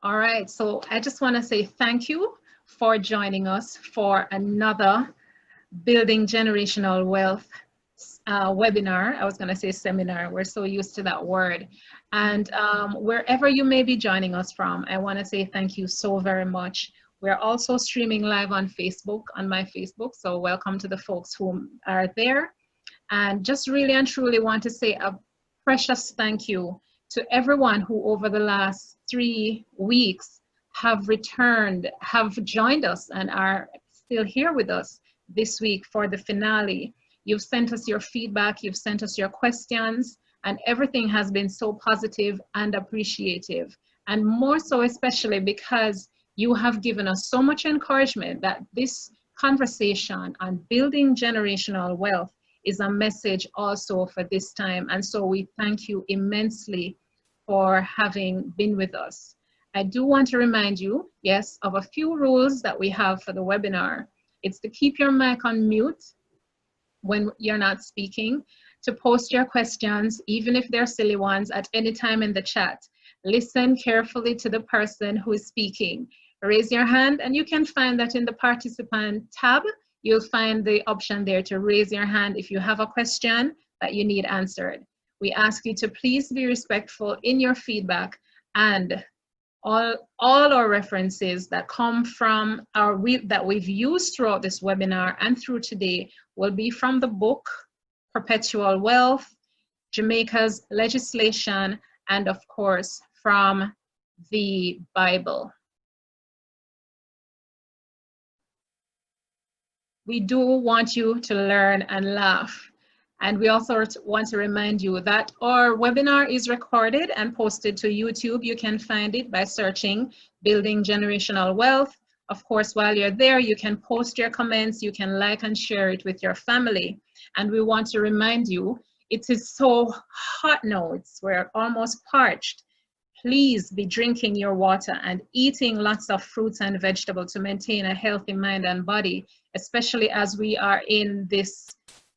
All right, so I just want to say thank you for joining us for another Building Generational Wealth webinar. I was going to say seminar. We're so used to that word. And wherever you may be joining us from, I want to say thank you so very much. We're also streaming live on Facebook, on my Facebook. So welcome to the folks who are there. And just really and truly want to say a precious thank you to everyone who over the last 3 weeks have returned, have joined us and are still here with us this week for the finale. You've sent us your feedback, you've sent us your questions, and everything has been so positive and appreciative. And more so especially because you have given us so much encouragement that this conversation on building generational wealth is a message also for this time. And so we thank you immensely for having been with us. I do want to remind you, yes, of a few rules that we have for the webinar. It's to keep your mic on mute when you're not speaking, to post your questions, even if they're silly ones, at any time in the chat. Listen carefully to the person who is speaking. Raise your hand, and you can find that in the participant tab. You'll find the option there to raise your hand if you have a question that you need answered. We ask you to please be respectful in your feedback, and all our references that come from that we've used throughout this webinar and through today will be from the book Perpetual Wealth, Jamaica's legislation, and of course from the Bible. We do want you to learn and laugh. And we also want to remind you that our webinar is recorded and posted to YouTube. You can find it by searching Building Generational Wealth. Of course, while you're there, you can post your comments, you can like and share it with your family. And we want to remind you, it is so hot now, we're almost parched. Please be drinking your water and eating lots of fruits and vegetables to maintain a healthy mind and body, especially as we are in this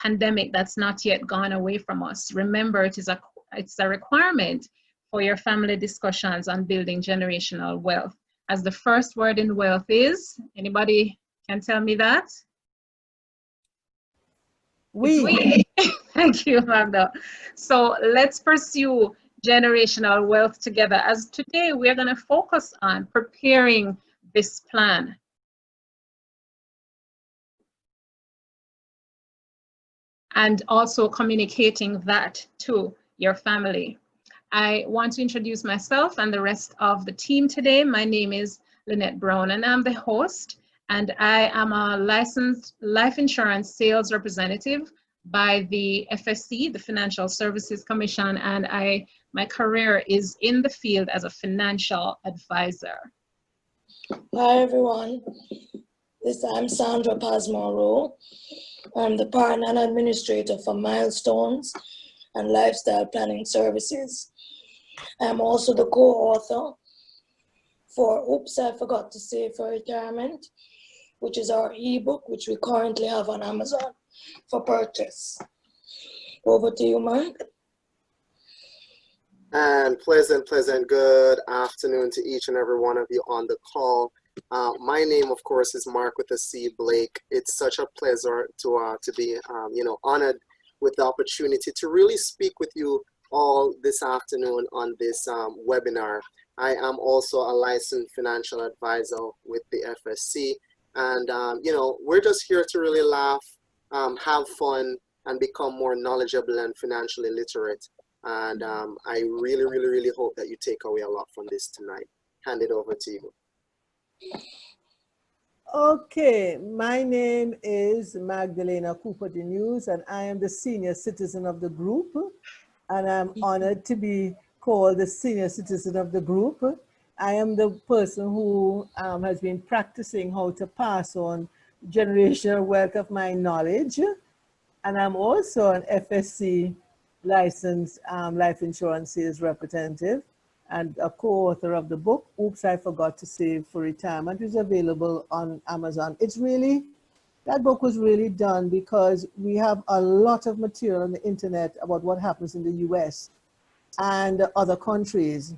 pandemic that's not yet gone away from us. Remember, it's a requirement for your family discussions on building generational wealth. As the first word in wealth is, anybody can tell me that? We. Thank you, Magda. So let's pursue generational wealth together, as today we're going to focus on preparing this plan. And also communicating that to your family. I want to introduce myself and the rest of the team today. My name is Lynette Brown and I'm the host, and I am a licensed life insurance sales representative by the FSC, the Financial Services Commission, and my career is in the field as a financial advisor. Hi everyone, I'm Sandra Pasmaro. I'm the partner and administrator for Milestones and Lifestyle Planning Services. I'm also the co-author for Oops, I Forgot to Save for Retirement, which is our ebook, which we currently have on Amazon for purchase. Over to you, Mark. And pleasant good afternoon to each and every one of you on the call. My name, of course, is Mark with a C, Blake. It's such a pleasure to be, honored with the opportunity to really speak with you all this afternoon on this webinar. I am also a licensed financial advisor with the FSC, and we're just here to really laugh, have fun, and become more knowledgeable and financially literate. And I really hope that you take away a lot from this tonight. Hand it over to you. Okay, my name is Magdalena Cooper Denise, and I am the senior citizen of the group, and I'm honored to be called the senior citizen of the group. I am the person who has been practicing how to pass on generational wealth of my knowledge, and I'm also an FSC licensed life insurance sales representative and a co-author of the book, Oops, I Forgot to Save for Retirement, which is available on Amazon. That book was really done because we have a lot of material on the internet about what happens in the US and other countries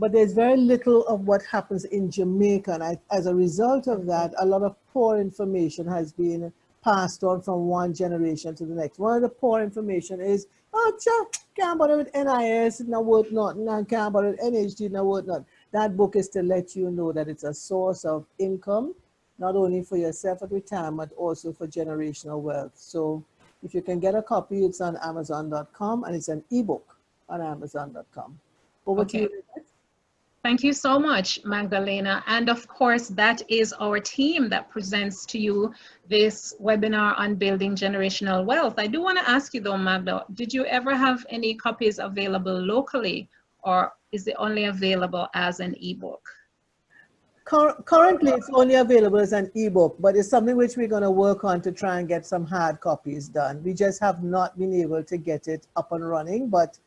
but there's very little of what happens in Jamaica. And as a result of that, a lot of poor information has been passed on from one generation to the next. One of the poor information is, oh, can't bother with NIS, no worth nothing, and can't bother with NHD, no worth nothing. That book is to let you know that it's a source of income, not only for yourself at retirement, also for generational wealth. So if you can get a copy, it's on Amazon.com, and it's an ebook on Amazon.com. Over to you, Lynette. Thank you so much, Magdalena. And of course, that is our team that presents to you this webinar on building generational wealth. I do want to ask you though, Magda, did you ever have any copies available locally, or is it only available as an ebook? Currently, it's only available as an ebook, but it's something which we're going to work on to try and get some hard copies done. We just have not been able to get it up and running, but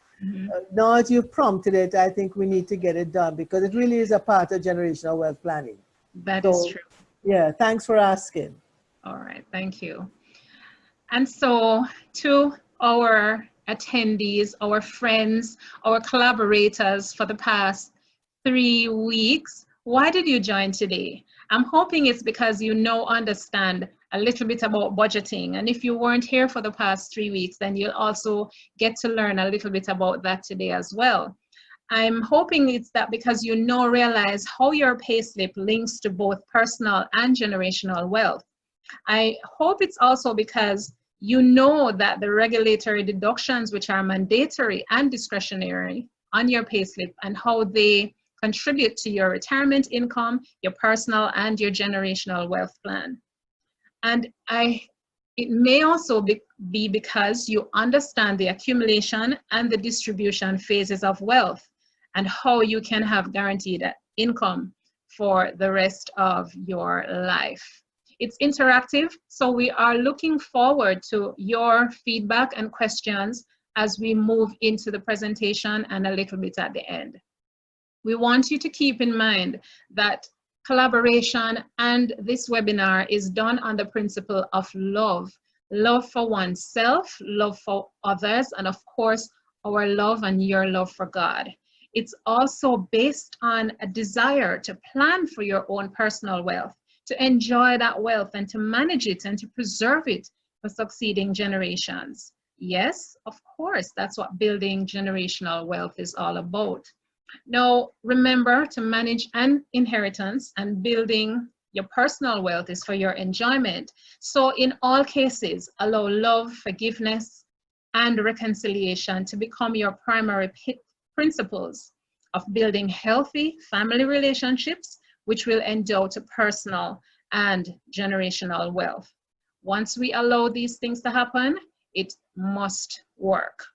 now that you've prompted it, I think we need to get it done because it really is a part of generational wealth planning. That is true. Yeah, thanks for asking. All right, thank you. And so to our attendees, our friends, our collaborators for the past 3 weeks, why did you join today? I'm hoping it's because you understand a little bit about budgeting. And if you weren't here for the past 3 weeks, then you'll also get to learn a little bit about that today as well. I'm hoping it's that because you realize how your payslip links to both personal and generational wealth. I hope it's also because you know that the regulatory deductions, which are mandatory and discretionary on your payslip, and how they contribute to your retirement income, your personal and your generational wealth plan. And it may also be because you understand the accumulation and the distribution phases of wealth and how you can have guaranteed income for the rest of your life. It's interactive, so we are looking forward to your feedback and questions as we move into the presentation and a little bit at the end. We want you to keep in mind that collaboration and this webinar is done on the principle of love. Love for oneself, love for others, and of course, our love and your love for God. It's also based on a desire to plan for your own personal wealth, to enjoy that wealth and to manage it and to preserve it for succeeding generations. Yes, of course, that's what building generational wealth is all about. Now, remember to manage an inheritance, and building your personal wealth is for your enjoyment. So in all cases, allow love, forgiveness, and reconciliation to become your primary principles of building healthy family relationships, which will endow to personal and generational wealth. Once we allow these things to happen, it must work.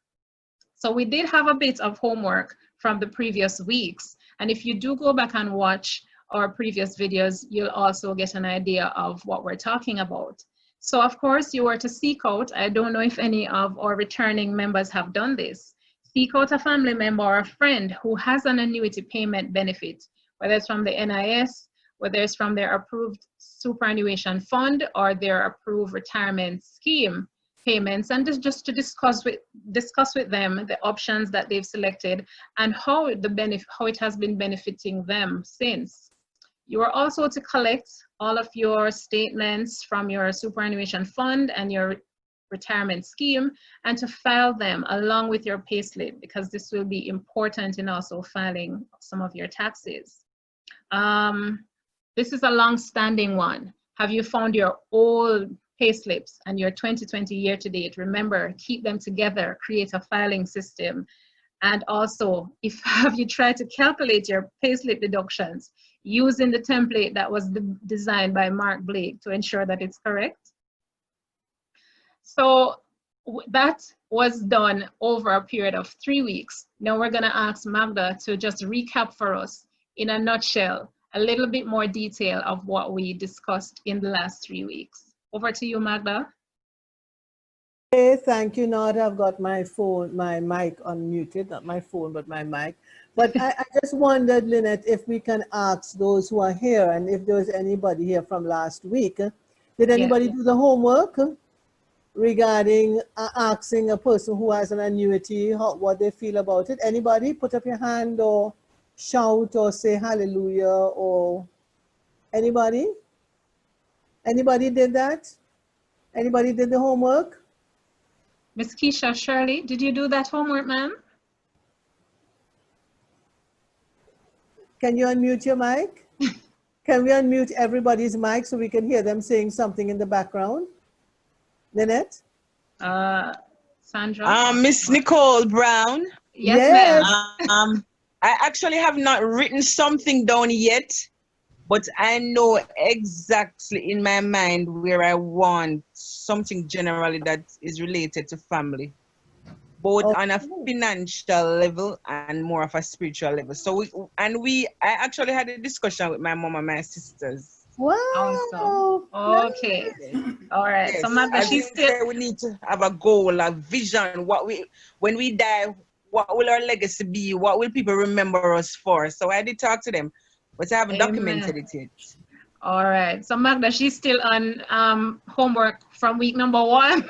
So we did have a bit of homework from the previous weeks. And if you do go back and watch our previous videos, you'll also get an idea of what we're talking about. So of course, you were to seek out, I don't know if any of our returning members have done this, seek out a family member or a friend who has an annuity payment benefit, whether it's from the NIS, whether it's from their approved superannuation fund or their approved retirement scheme payments, and just to discuss with them the options that they've selected and how it has been benefiting them since. You are also to collect all of your statements from your superannuation fund and your retirement scheme and to file them along with your payslip, because this will be important in also filing some of your taxes. This is a long-standing one. Have you found your old payslips and your 2020 year-to-date? Remember, keep them together, create a filing system. And also, have you tried to calculate your payslip deductions using the template that was designed by Mark Blake to ensure that it's correct? So that was done over a period of 3 weeks. Now we're gonna ask Magda to just recap for us in a nutshell, a little bit more detail of what we discussed in the last 3 weeks. Over to you, Magda. Hey, thank you, Nod. I've got my phone, my mic unmuted, not my phone, but my mic. But I just wondered, Lynette, if we can ask those who are here, and if there was anybody here from last week, did anybody do the homework regarding asking a person who has an annuity what they feel about it? Anybody? Put up your hand or shout or say hallelujah, or anybody? Anybody did that? Anybody did the homework? Miss Keisha, Shirley, did you do that homework, ma'am? Can you unmute your mic? Can we unmute everybody's mic so we can hear them saying something in the background? Lynette? Sandra? Miss Nicole Brown. Yes, ma'am. I actually have not written something down yet, but I know exactly in my mind where I want something generally that is related to family, both on a financial level and more of a spiritual level. So I actually had a discussion with my mom and my sisters. Wow. Awesome. Okay. All right. Yes, So Magda, she's still. we need to have a goal, a vision. When we die, what will our legacy be? What will people remember us for? So I did talk to them, but I haven't documented it yet. All right. So Magda, she's still on homework from week number 1.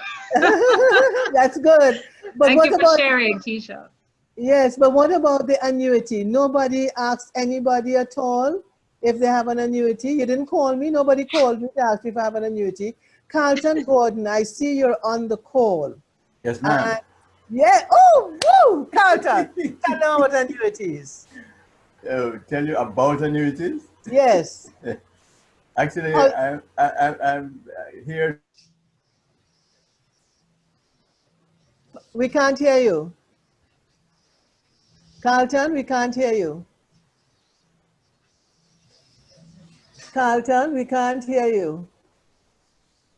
That's good. But Thank what you for about sharing, Keisha. Yes, but what about the annuity? Nobody asked anybody at all if they have an annuity. You didn't call me. Nobody called me to ask if I have an annuity. Carlton Gordon, I see you're on the call. Yes, ma'am. Yeah. Oh, woo, Carlton. Tell them about annuities. Tell you about annuities? Yes. Actually, I'm here. We can't hear you. Carlton, we can't hear you. Carlton, we can't hear you.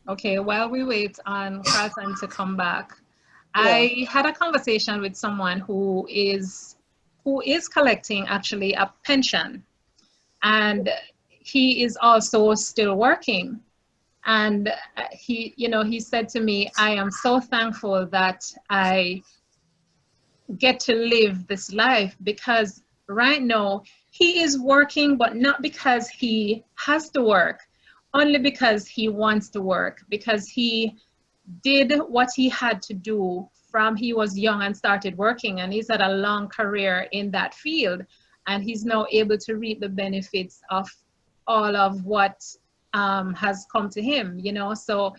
Okay, while we wait on Carlton to come back, Yeah. I had a conversation with someone who is collecting actually a pension, and he is also still working. And he said to me, I am so thankful that I get to live this life, because right now he is working, but not because he has to work, only because he wants to work, because he did what he had to do from he was young and started working, and he's had a long career in that field, and he's now able to reap the benefits of all of what has come to him, so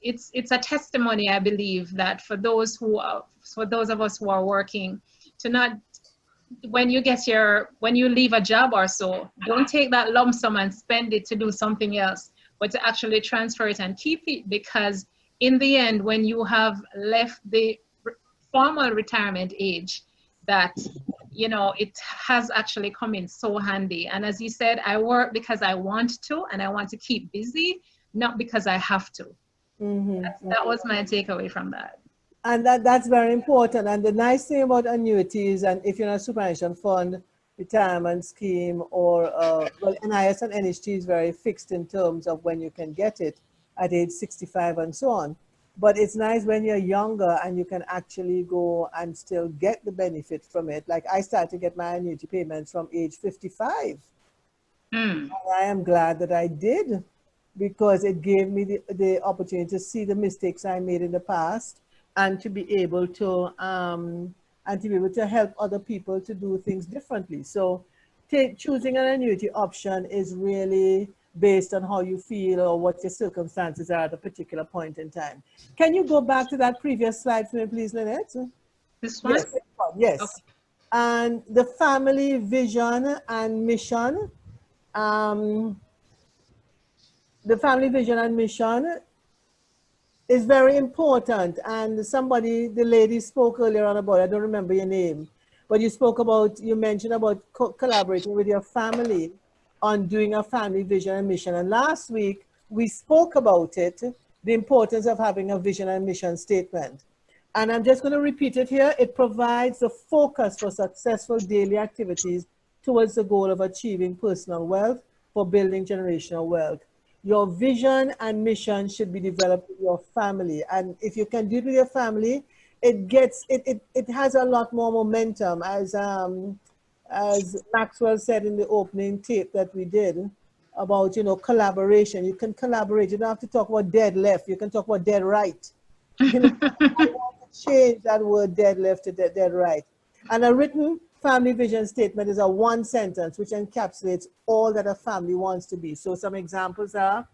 it's a testimony, I believe, that for those of us who are working, to not, when you leave a job or so, don't take that lump sum and spend it to do something else, but to actually transfer it and keep it, because in the end, when you have left the formal retirement age, that it has actually come in so handy. And as you said, I work because I want to, and I want to keep busy, not because I have to. That was my takeaway from that. And that's very important. And the nice thing about annuities, and if you're in a superannuation fund, retirement scheme, or NIS and NHT is very fixed in terms of when you can get it at age 65 and so on. But it's nice when you're younger and you can actually go and still get the benefit from it. Like I started to get my annuity payments from age 55. And I am glad that I did, because it gave me the opportunity to see the mistakes I made in the past, and to be able to help other people to do things differently. So choosing an annuity option is really based on how you feel or what your circumstances are at a particular point in time. Can you go back to that previous slide for me, please, Lynette? This one? Yes. Okay. And the family vision and mission. The family vision and mission is very important. And the lady spoke earlier on about, I don't remember your name, but you mentioned about collaborating with your family on doing a family vision and mission. And last week, we spoke about it, the importance of having a vision and mission statement. And I'm just going to repeat it here. It provides the focus for successful daily activities towards the goal of achieving personal wealth for building generational wealth. Your vision and mission should be developed with your family. And if you can do it with your family, it has a lot more momentum, as Maxwell said in the opening tape that we did about, collaboration. You can collaborate. You don't have to talk about dead left. You can talk about dead right. I want to change that word dead left to dead right. And a written family vision statement is a one sentence which encapsulates all that a family wants to be. So some examples are,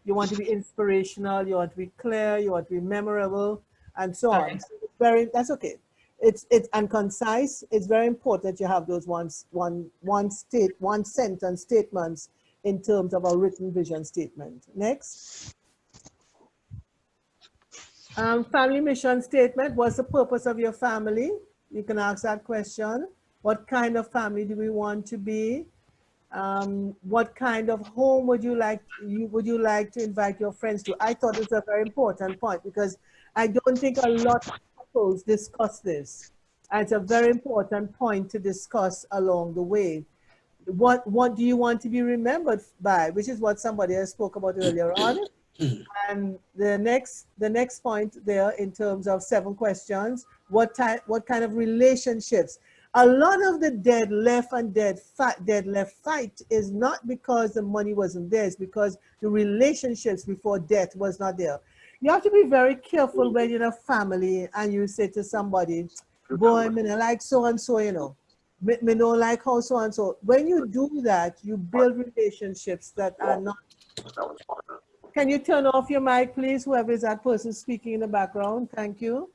you want to be inspirational, you want to be clear, you want to be memorable, and so on. Right. So that's okay. It's and concise. It's very important that you have those one sentence statements in terms of a written vision statement. Next. Family mission statement. What's the purpose of your family? You can ask that question. What kind of family do we want to be? What kind of home would you like to invite your friends to? I thought it's a very important point because I don't think a lot of couples discuss this. And it's a very important point to discuss along the way. What do you want to be remembered by? Which is what somebody else spoke about earlier on. And the next point there in terms of 7 questions, what kind of relationships? A lot of the dead left fight is not because the money wasn't there, it's because the relationships before death was not there. You have to be very careful when you're in a family and you say to somebody, boy, me not like so-and-so, you know. Me don't like how so-and-so. When you do that, you build relationships that are not. Can you turn off your mic, please? Whoever is that person speaking in the background, thank you.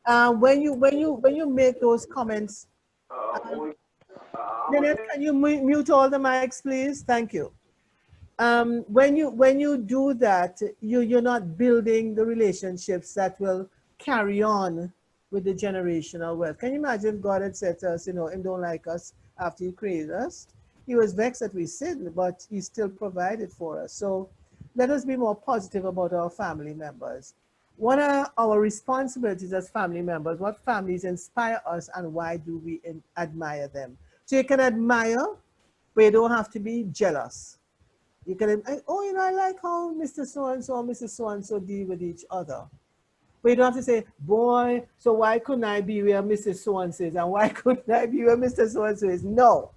When you make those comments, Lynette, can you mute all the mics, please? Thank you. When you do that, you're not building the relationships that will carry on with the generational wealth. Can you imagine God had said to us, you know, Him don't like us after He created us? He was vexed that we sinned, but He still provided for us. So let us be more positive about our family members. What are our responsibilities as family members? What families inspire us and why do we admire them? So you can admire, but you don't have to be jealous. You can, oh, you know, I like how Mr. So-and-so and Mrs. So-and-so deal with each other. But you don't have to say, boy, so why couldn't I be where Mrs. So-and-so is? And why couldn't I be where Mr. So-and-so is? No.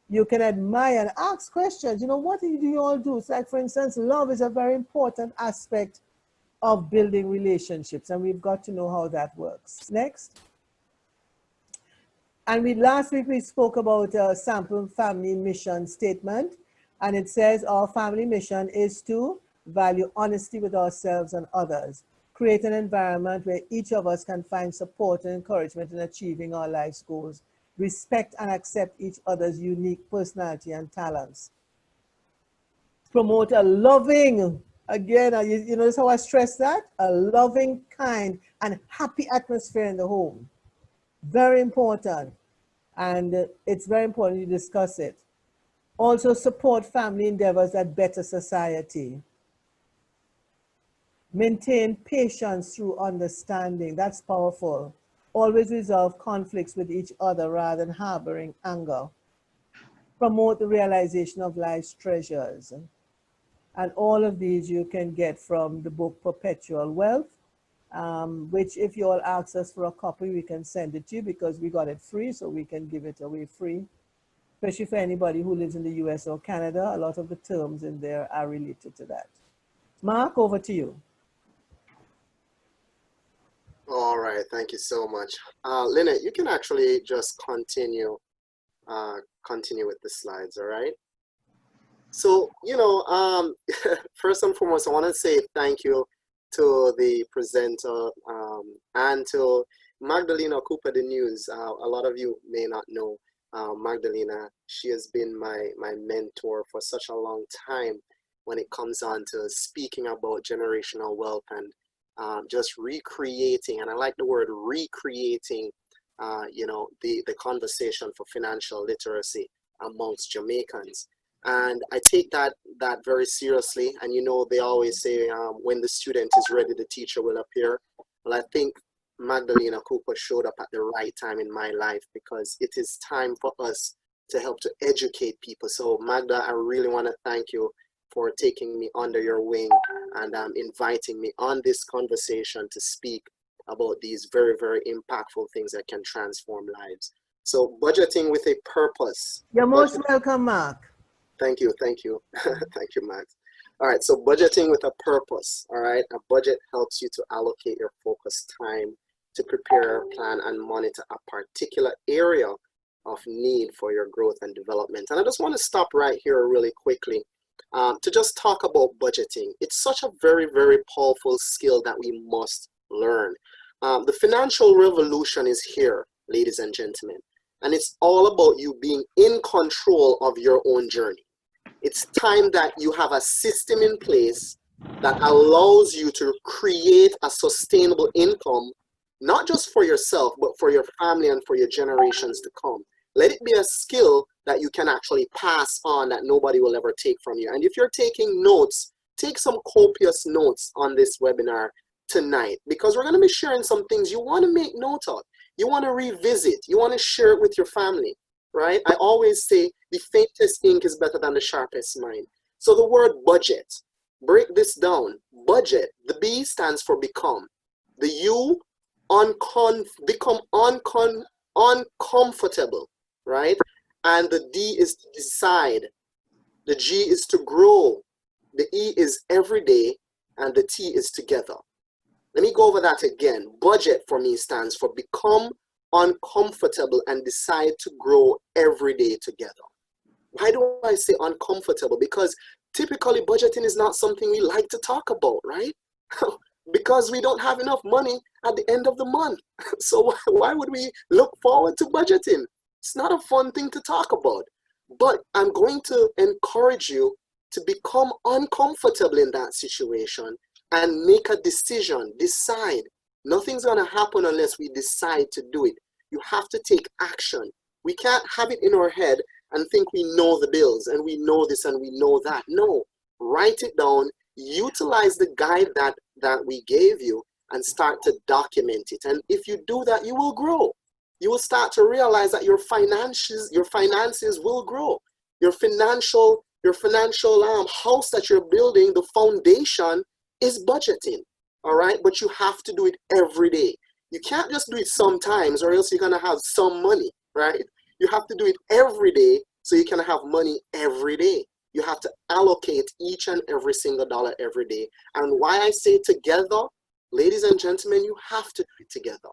You can admire and ask questions. You know, what do you all do? It's like, for instance, love is a very important aspect of building relationships, and we've got to know how that works. Next. And last week we spoke about a sample family mission statement, and it says our family mission is to value honesty with ourselves and others, create an environment where each of us can find support and encouragement in achieving our life's goals, respect and accept each other's unique personality and talents, promote a loving, again, you notice how I stress that? A loving, kind, and happy atmosphere in the home. Very important. And it's very important you discuss it. Also support family endeavors that better society. Maintain patience through understanding. That's powerful. Always resolve conflicts with each other rather than harboring anger. Promote the realization of life's treasures. And all of these you can get from the book Perpetual Wealth, which if you all ask us for a copy, we can send it to you because we got it free, so we can give it away free. Especially for anybody who lives in the US or Canada, a lot of the terms in there are related to that. Mark, over to you. All right, thank you so much. Lynette, you can actually just continue with the slides, all right? So, you know, first and foremost, I want to say thank you to the presenter and to Magdalena Cooper, the news. A lot of you may not know Magdalena. She has been my mentor for such a long time when it comes on to speaking about generational wealth and just recreating, and I like the word recreating, you know, the conversation for financial literacy amongst Jamaicans. And I take that very seriously. And you know, they always say when the student is ready, the teacher will appear. Well, I think Magdalena Cooper showed up at the right time in my life because it is time for us to help to educate people. So Magda, I really want to thank you for taking me under your wing and inviting me on this conversation to speak about these very, very impactful things that can transform lives. So budgeting with a purpose. You're most welcome, Mark. Thank you, thank you. Thank you, Max. All right, so budgeting with a purpose, all right? A budget helps you to allocate your focused time to prepare, plan, and monitor a particular area of need for your growth and development. And I just want to stop right here really quickly to just talk about budgeting. It's such a very, very powerful skill that we must learn. The financial revolution is here, ladies and gentlemen, and it's all about you being in control of your own journey. It's time that you have a system in place that allows you to create a sustainable income, not just for yourself, but for your family and for your generations to come. Let it be a skill that you can actually pass on that nobody will ever take from you. And if you're taking notes, take some copious notes on this webinar tonight, because we're going to be sharing some things you want to make note of. You want to revisit. You want to share it with your family, right? I always say the faintest ink is better than the sharpest mind. So the word budget, break this down. Budget, the B stands for become. The U, become uncomfortable, right? And the D is to decide. The G is to grow. The E is every day, and the T is together. Let me go over that again. Budget for me stands for become uncomfortable and decide to grow every day together. Why do I say uncomfortable? Because typically budgeting is not something we like to talk about, right? Because we don't have enough money at the end of the month. So why would we look forward to budgeting? It's not a fun thing to talk about. But I'm going to encourage you to become uncomfortable in that situation and make a decision, decide. Nothing's gonna happen unless we decide to do it. You have to take action. We can't have it in our head and think we know the bills and we know this and we know that. No, write it down, utilize the guide that we gave you and start to document it. And if you do that, you will grow. You will start to realize that your finances will grow. Your financial house that you're building, the foundation is budgeting, all right? But you have to do it every day. You can't just do it sometimes or else you're gonna have some money, right? You have to do it every day so you can have money every day. You have to allocate each and every single dollar every day. And why I say together, ladies and gentlemen, you have to do it together.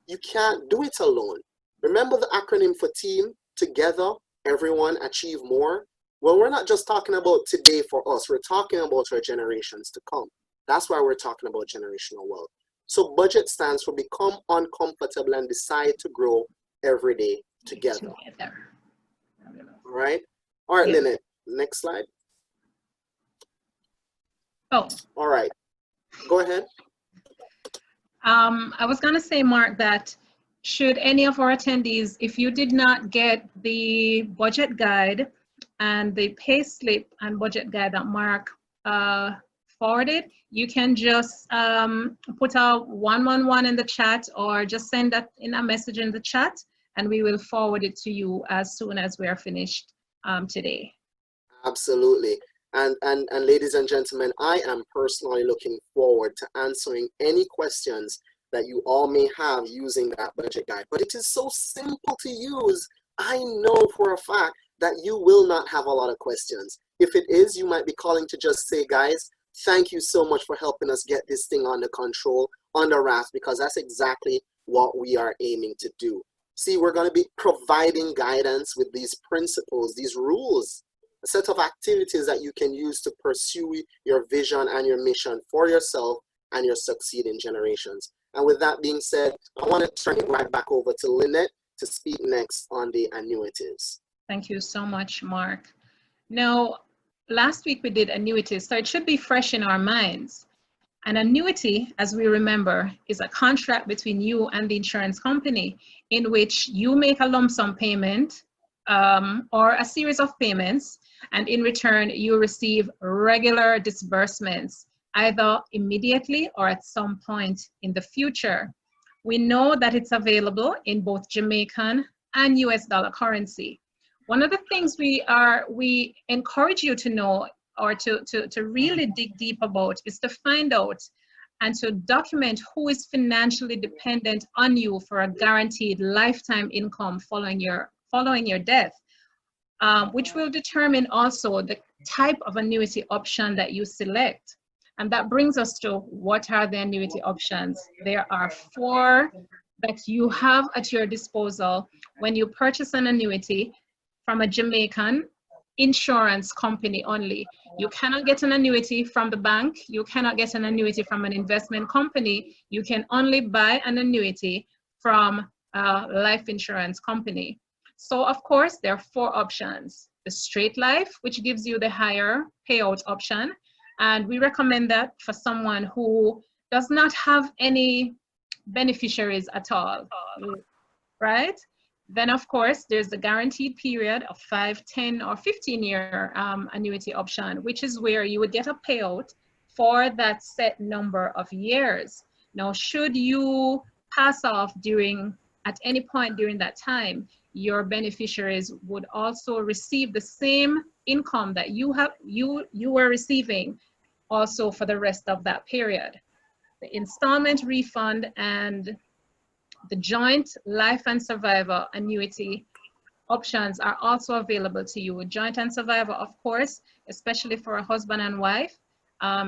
You can't do it alone. Remember the acronym for team, together, everyone, achieve more? Well, we're not just talking about today for us, we're talking about our generations to come. That's why we're talking about generational wealth. So budget stands for become uncomfortable and decide to grow every day together. All right? All right, Yeah. Lynette, next slide. Oh. All right, go ahead. I was going to say, Mark, that should any of our attendees, if you did not get the budget guide and the pay slip and budget guide that Mark forwarded, you can just put a 111 in the chat or just send that in a message in the chat and we will forward it to you as soon as we are finished today. Absolutely. And ladies and gentlemen, I am personally looking forward to answering any questions that you all may have using that budget guide. But it is so simple to use. I know for a fact that you will not have a lot of questions. If it is, you might be calling to just say, guys, thank you so much for helping us get this thing under control, under wraps, because that's exactly what we are aiming to do. See, we're going to be providing guidance with these principles, these rules, a set of activities that you can use to pursue your vision and your mission for yourself and your succeeding generations. And with that being said, I want to turn it right back over to Lynette to speak next on the annuities. Thank you so much, Mark. Now, last week we did annuities, so it should be fresh in our minds. An annuity, as we remember, is a contract between you and the insurance company in which you make a lump sum payment or a series of payments, and in return, you receive regular disbursements, either immediately or at some point in the future. We know that it's available in both Jamaican and US dollar currency. One of the things we encourage you to know or to really dig deep about is to find out and to document who is financially dependent on you for a guaranteed lifetime income following your death, which will determine also the type of annuity option that you select. And that brings us to what are the annuity options. There are 4 that you have at your disposal when you purchase an annuity from a Jamaican insurance company only. You cannot get an annuity from the bank. You cannot get an annuity from an investment company. You can only buy an annuity from a life insurance company. So of course, there are 4 options. The straight life, which gives you the higher payout option. And we recommend that for someone who does not have any beneficiaries at all, right? Then of course, there's the guaranteed period of 5, 10, or 15-year annuity option, which is where you would get a payout for that set number of years. Now, should you pass off at any point during that time, your beneficiaries would also receive the same income that you were receiving also for the rest of that period. The installment refund and the joint life and survivor annuity options are also available to you. Joint and survivor, of course, especially for a husband and wife,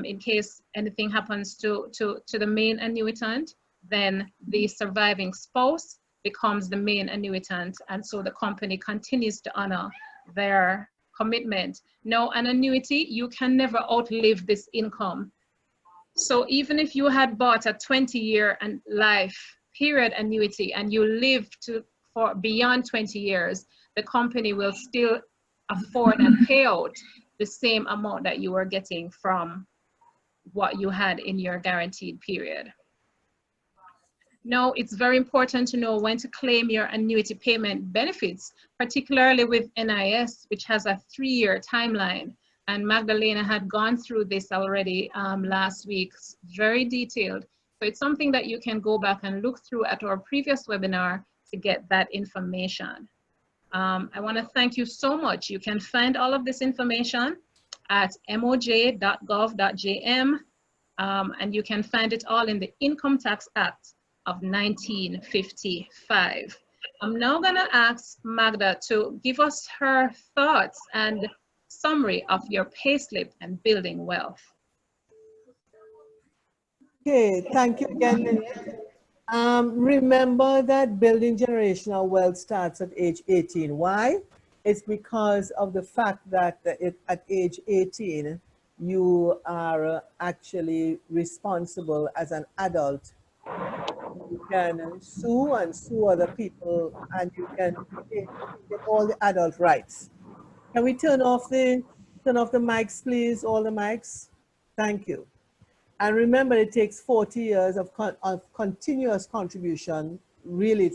in case anything happens to the main annuitant, then the surviving spouse becomes the main annuitant, and so the company continues to honor their commitment. Now, an annuity, you can never outlive this income. So even if you had bought a 20-year life period annuity and you live for beyond 20 years, the company will still afford and pay out the same amount that you were getting from what you had in your guaranteed period. Now, it's very important to know when to claim your annuity payment benefits, particularly with NIS, which has a 3-year timeline. And Magdalena had gone through this already last week, very detailed. So it's something that you can go back and look through at our previous webinar to get that information. I want to thank you so much. You can find all of this information at moj.gov.jm, and you can find it all in the Income Tax Act of 1955. I'm now going to ask Magda to give us her thoughts and summary of your payslip and building wealth. Okay, thank you again, Lynette. Remember that building generational wealth starts at age 18. Why? It's because of the fact that at age 18, you are actually responsible as an adult. You can sue and sue other people, and you can get all the adult rights. Can we turn off the mics, please? All the mics. Thank you. And remember, it takes 40 years of continuous contribution, really,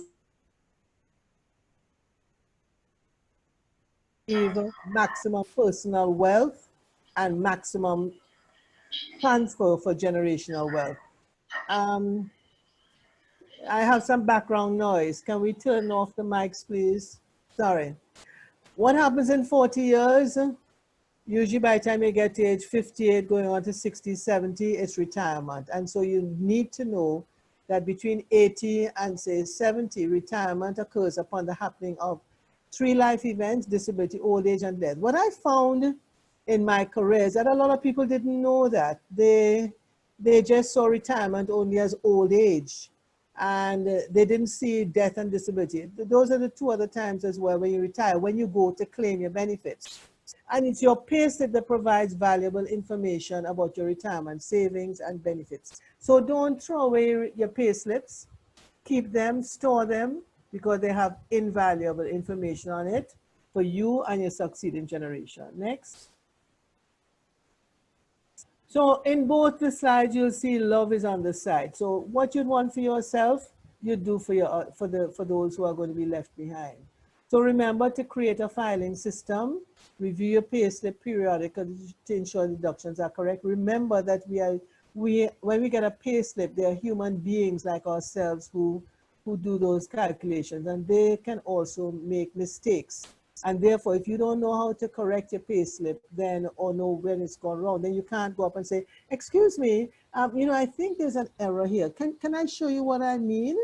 even maximum personal wealth and maximum transfer for generational wealth. I have some background noise. Can we turn off the mics, please? Sorry. What happens in 40 years? Usually by the time you get to age 58, going on to 60, 70, it's retirement. And so you need to know that between 80 and say 70, retirement occurs upon the happening of 3 life events: disability, old age, and death. What I found in my career is that a lot of people didn't know that. They just saw retirement only as old age, and they didn't see death and disability. Those are the 2 other times as well when you retire, when you go to claim your benefits. And it's your payslip that provides valuable information about your retirement savings and benefits. So don't throw away your payslips. Keep them, store them, because they have invaluable information on it for you and your succeeding generation. Next. So in both the slides, you'll see love is on the side. So what you'd want for yourself, you do for those who are going to be left behind. So remember to create a filing system, review your payslip periodically to ensure deductions are correct. Remember that when we get a payslip, they are human beings like ourselves who do those calculations, and they can also make mistakes. And therefore, if you don't know how to correct your payslip, then, or know when it's gone wrong, then you can't go up and say, excuse me, I think there's an error here. Can I show you what I mean?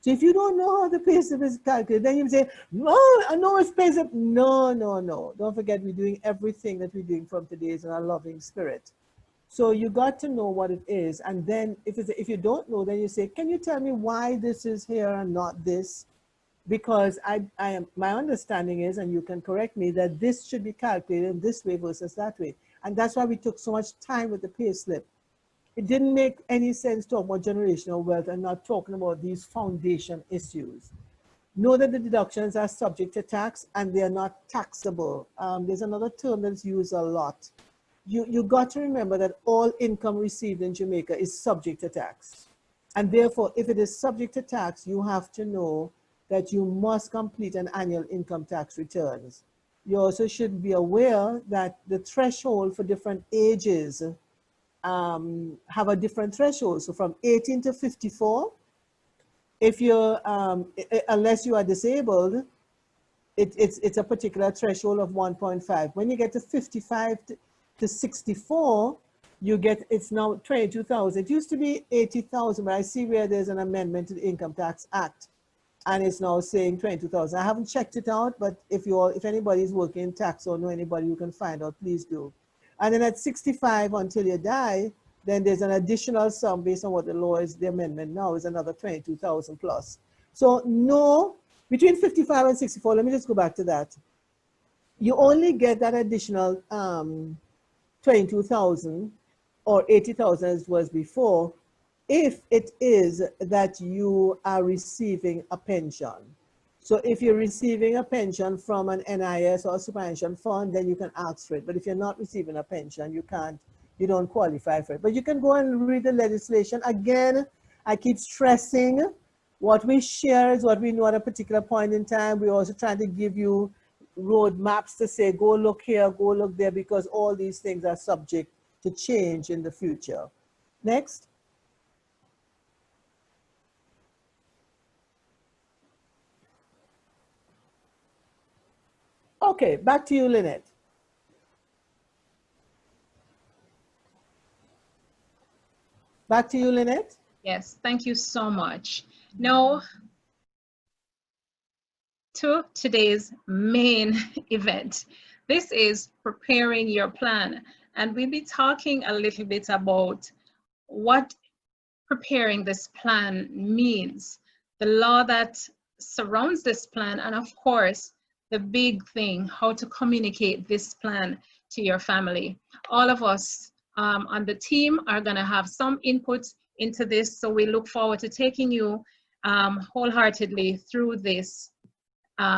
So if you don't know how the payslip is calculated, then you say, oh, I know it's payslip. No. Don't forget, we're doing everything that we're doing from today is in a loving spirit. So you got to know what it is. And then if you don't know, then you say, can you tell me why this is here and not this? Because my understanding is, and you can correct me, that this should be calculated in this way versus that way. And that's why we took so much time with the pay slip. It didn't make any sense talking about generational wealth and not talking about these foundation issues. Know that the deductions are subject to tax and they are not taxable. There's another term that's used a lot. You got to remember that all income received in Jamaica is subject to tax. And therefore, if it is subject to tax, you have to know that you must complete an annual income tax returns. You also should be aware that the threshold for different ages have a different threshold. So from 18 to 54, if you're, unless you are disabled, it's a particular threshold of 1.5. When you get to 55 to 64, you get, it's now 22,000. It used to be 80,000, but I see where there's an amendment to the Income Tax Act, and it's now saying 22,000. I haven't checked it out, but if anybody's working in tax or know anybody who can find out, please do. And then at 65 until you die, then there's an additional sum based on what the law is, the amendment now is another 22,000 plus. So no, between 55 and 64, let me just go back to that. You only get that additional 22,000 or 80,000 as was before, if it is that you are receiving a pension. So if you're receiving a pension from an NIS or a superannuation fund, then you can ask for it. But if you're not receiving a pension, you can't, you don't qualify for it. But you can go and read the legislation. Again, I keep stressing what we share is what we know at a particular point in time. We're also trying to give you road maps to say, go look here, go look there, because all these things are subject to change in the future. Next. Okay, back to you, Lynette. Back to you, Lynette. Yes, thank you so much. Now, to today's main event. This is preparing your plan. And we'll be talking a little bit about what preparing this plan means, the law that surrounds this plan, and of course, the big thing, how to communicate this plan to your family. All of us on the team are gonna have some input into this, so we look forward to taking you wholeheartedly through this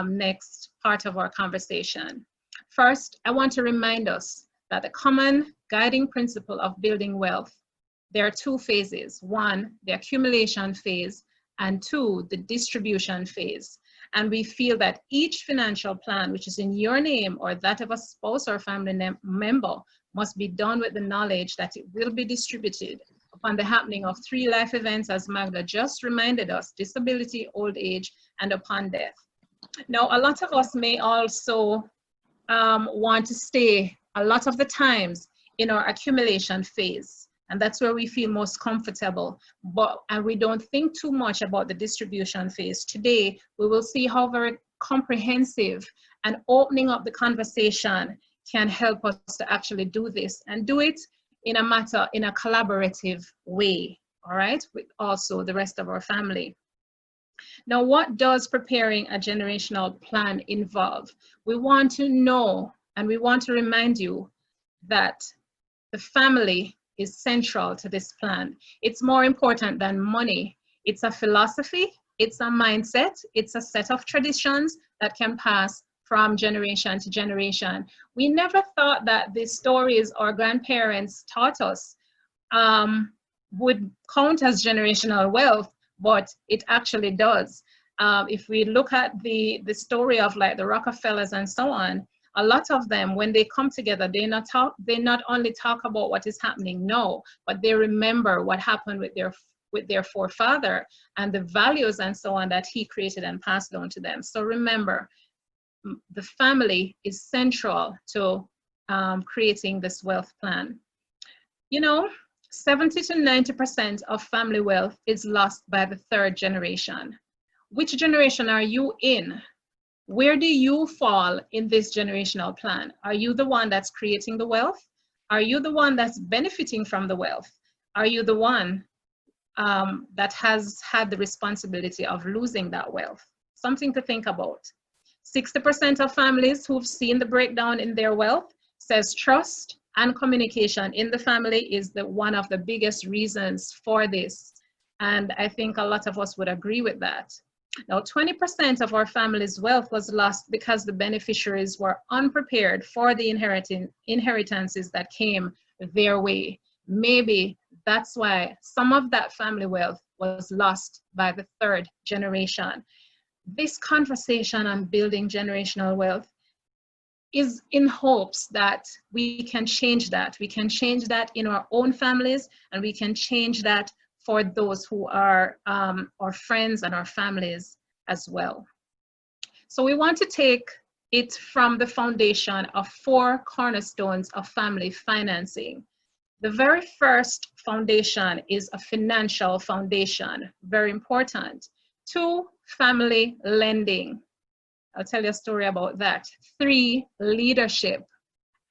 next part of our conversation. First, I want to remind us that the common guiding principle of building wealth, there are two phases. One, the accumulation phase, and two, the distribution phase. And we feel that each financial plan, which is in your name or that of a spouse or family member, must be done with the knowledge that it will be distributed upon the happening of 3 life events, as Magda just reminded us: disability, old age, and upon death. Now, a lot of us may also want to stay a lot of the times in our accumulation phase, and that's where we feel most comfortable, and we don't think too much about the distribution phase. Today, we will see how very comprehensive and opening up the conversation can help us to actually do this, and do it in a collaborative way, all right, with also the rest of our family. Now, what does preparing a generational plan involve? We want to know, and we want to remind you that the family is central to this plan. It's more important than money. It's a philosophy, it's a mindset, it's a set of traditions that can pass from generation to generation. We never thought that the stories our grandparents taught us would count as generational wealth, but it actually does. If we look at the story of like the Rockefellers and so on, a lot of them, when they come together, they not only talk about what is happening now, but they remember what happened with their forefather and the values and so on that he created and passed on to them. So remember, the family is central to creating this wealth plan. You know, 70 to 90% of family wealth is lost by the 3rd generation. Which generation are you in? Where do you fall in this generational plan? Are you the one that's creating the wealth? Are you the one that's benefiting from the wealth? Are you the one that has had the responsibility of losing that wealth? Something to think about. 60% of families who've seen the breakdown in their wealth says trust and communication in the family is one of the biggest reasons for this. And I think a lot of us would agree with that. Now, 20% of our family's wealth was lost because the beneficiaries were unprepared for the inheritances that came their way. Maybe that's why some of that family wealth was lost by the third generation. This conversation on building generational wealth is in hopes that we can change that. We can change that in our own families, and we can change that for those who are our friends and our families as well. So we want to take it from the foundation of 4 cornerstones of family financing. The very first foundation is a financial foundation, very important. 2, family lending. I'll tell you a story about that. 3, leadership.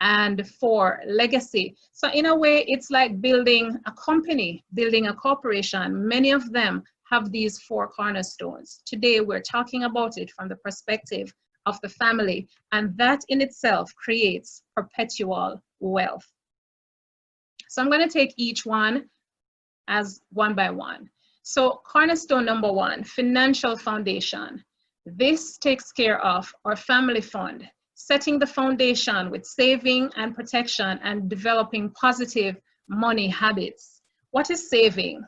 And 4, legacy. So in a way, it's like building a company, building a corporation. Many of them have these 4 cornerstones. Today, we're talking about it from the perspective of the family, and that in itself creates perpetual wealth. So I'm going to take each one as one by one. So cornerstone number 1, financial foundation. This takes care of our family fund, setting the foundation with saving and protection and developing positive money habits. What is saving?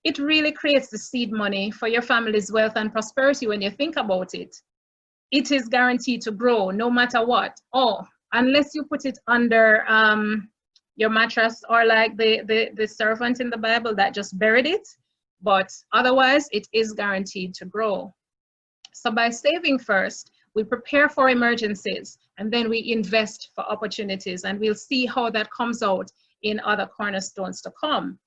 It really creates the seed money for your family's wealth and prosperity when you think about it. It is guaranteed to grow no matter what. Oh, unless you put it under your mattress or like the servant in the Bible that just buried it. But otherwise, it is guaranteed to grow. So by saving first, we prepare for emergencies, and then we invest for opportunities, and we'll see how that comes out in other cornerstones to come.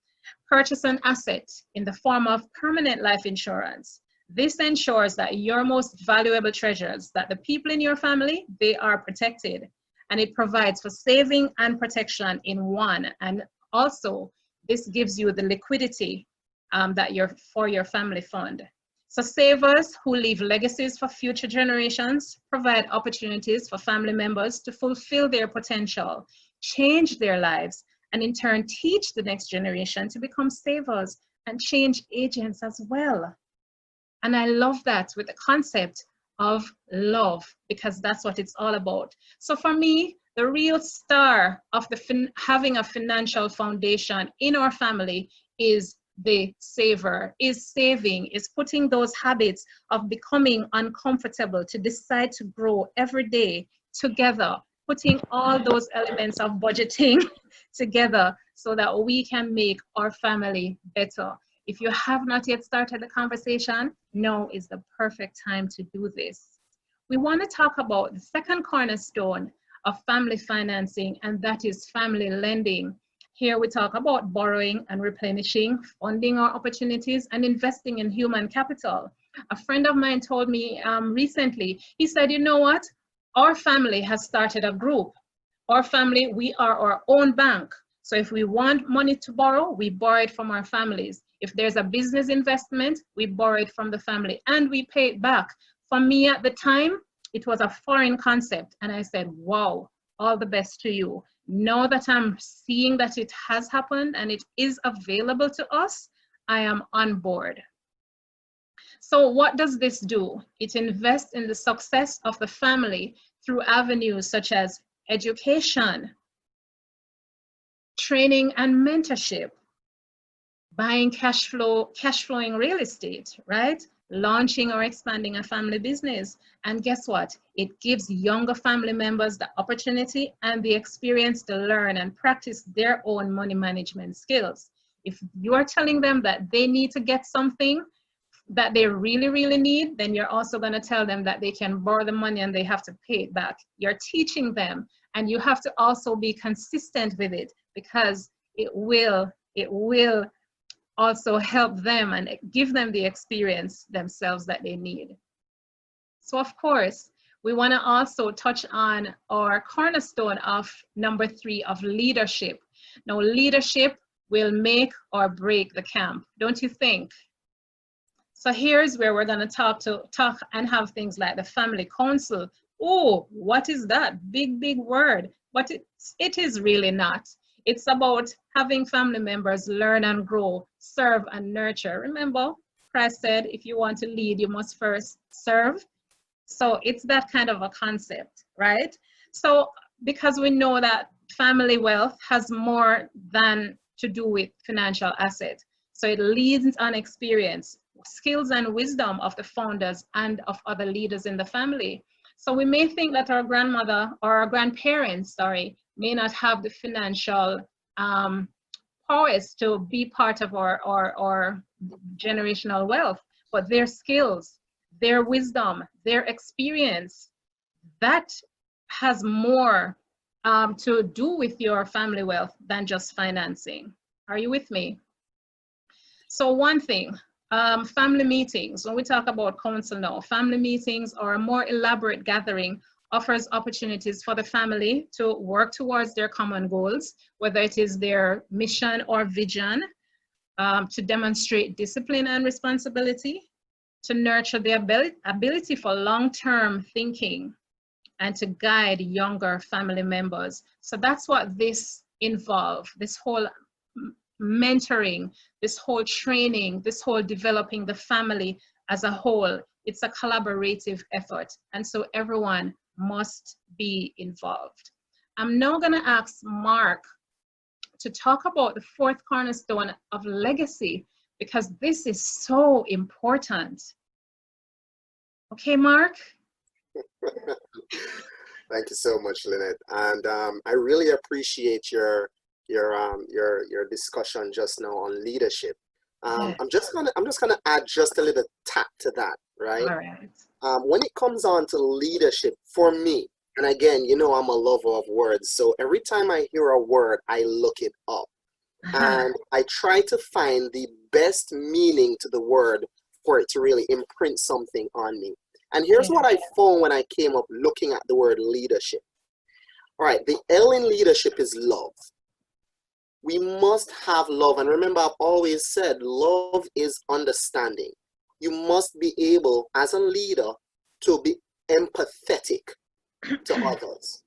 Purchase an asset in the form of permanent life insurance. This ensures that your most valuable treasures, that the people in your family, they are protected, and it provides for saving and protection in one. And also, this gives you the liquidity for your family fund. So savers who leave legacies for future generations provide opportunities for family members to fulfill their potential, change their lives, and in turn teach the next generation to become savers and change agents as well. And I love that with the concept of love, because that's what it's all about. So for me, the real star of having a financial foundation in our family is the saver, is saving, is putting those habits of becoming uncomfortable to decide to grow every day together, putting all those elements of budgeting together so that we can make our family better. If you have not yet started the conversation, now is the perfect time to do this. We want to talk about the second cornerstone of family financing, and that is family lending. Here we talk about borrowing and replenishing, funding our opportunities, and investing in human capital. A friend of mine told me recently, he said, you know what? Our family has started a group. Our family, we are our own bank. So if we want money to borrow, we borrow it from our families. If there's a business investment, we borrow it from the family and we pay it back. For me at the time, it was a foreign concept. And I said, wow, all the best to you. Now that I'm seeing that it has happened and it is available to us, I am on board. So what does this do? It invests in the success of the family through avenues such as education, training and mentorship, buying cash flowing real estate, right? Launching or expanding a family business. And guess what? It gives younger family members the opportunity and the experience to learn and practice their own money management skills. If you are telling them that they need to get something that they really, really need, then you're also going to tell them that they can borrow the money and they have to pay it back. You're teaching them, and you have to also be consistent with it, because it will also help them and give them the experience themselves that they need. So of course, We want to also touch on our cornerstone of number 3 of leadership. Now, leadership will make or break the camp, don't you think? So here's where we're going to talk and have things like the family council. Oh, what is that? Big word. But it is really not. It's about having family members learn and grow, serve and nurture. Remember, Christ said, if you want to lead, you must first serve. So it's that kind of a concept, right? So because we know that family wealth has more than to do with financial assets. So it leads on experience, skills and wisdom of the founders and of other leaders in the family. So we may think that our grandmother or our grandparents, may not have the financial prowess to be part of our generational wealth, but their skills, their wisdom, their experience, that has more to do with your family wealth than just financing. Are you with me? So one thing, family meetings, when we talk about council now, family meetings or a more elaborate gathering offers opportunities for the family to work towards their common goals, whether it is their mission or vision, to demonstrate discipline and responsibility, to nurture the ability for long-term thinking, and to guide younger family members. So that's what this involves, this whole mentoring, this whole training, this whole developing the family as a whole. It's a collaborative effort, and so everyone must be involved. I'm now going to ask Mark to talk about the 4th cornerstone of legacy, because this is so important. Okay, Mark? Thank you so much, Lynette. And I really appreciate your discussion just now on leadership. I'm just gonna add just a little tap to that, right? All right. When it comes on to leadership, for me, and again, you know, I'm a lover of words, so every time I hear a word, I look it up, and I try to find the best meaning to the word for it to really imprint something on me. And here's what I found when I came up looking at the word leadership. All right, the L in leadership is love. We must have love. And remember, I've always said love is understanding. You must be able, as a leader, to be empathetic to others.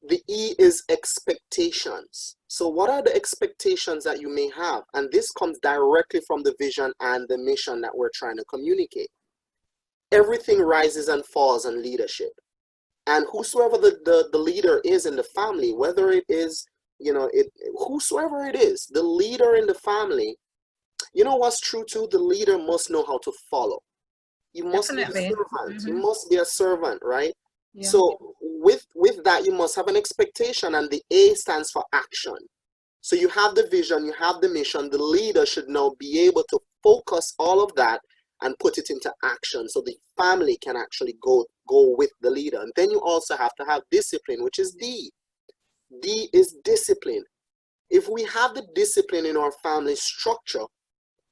The E is expectations. So what are the expectations that you may have? And this comes directly from the vision and the mission that we're trying to communicate. Everything rises and falls on leadership. And whosoever the leader is in the family, whether it is, you know, whosoever it is, the leader in the family, you know what's true too? The leader must know how to follow. You must be a servant. You must be a servant, right? Yeah. So with that, you must have an expectation, and the A stands for action. So you have the vision, you have the mission. The leader should now be able to focus all of that and put it into action, so the family can actually go with the leader. And then you also have to have discipline, which is D. D is discipline. If we have the discipline in our family structure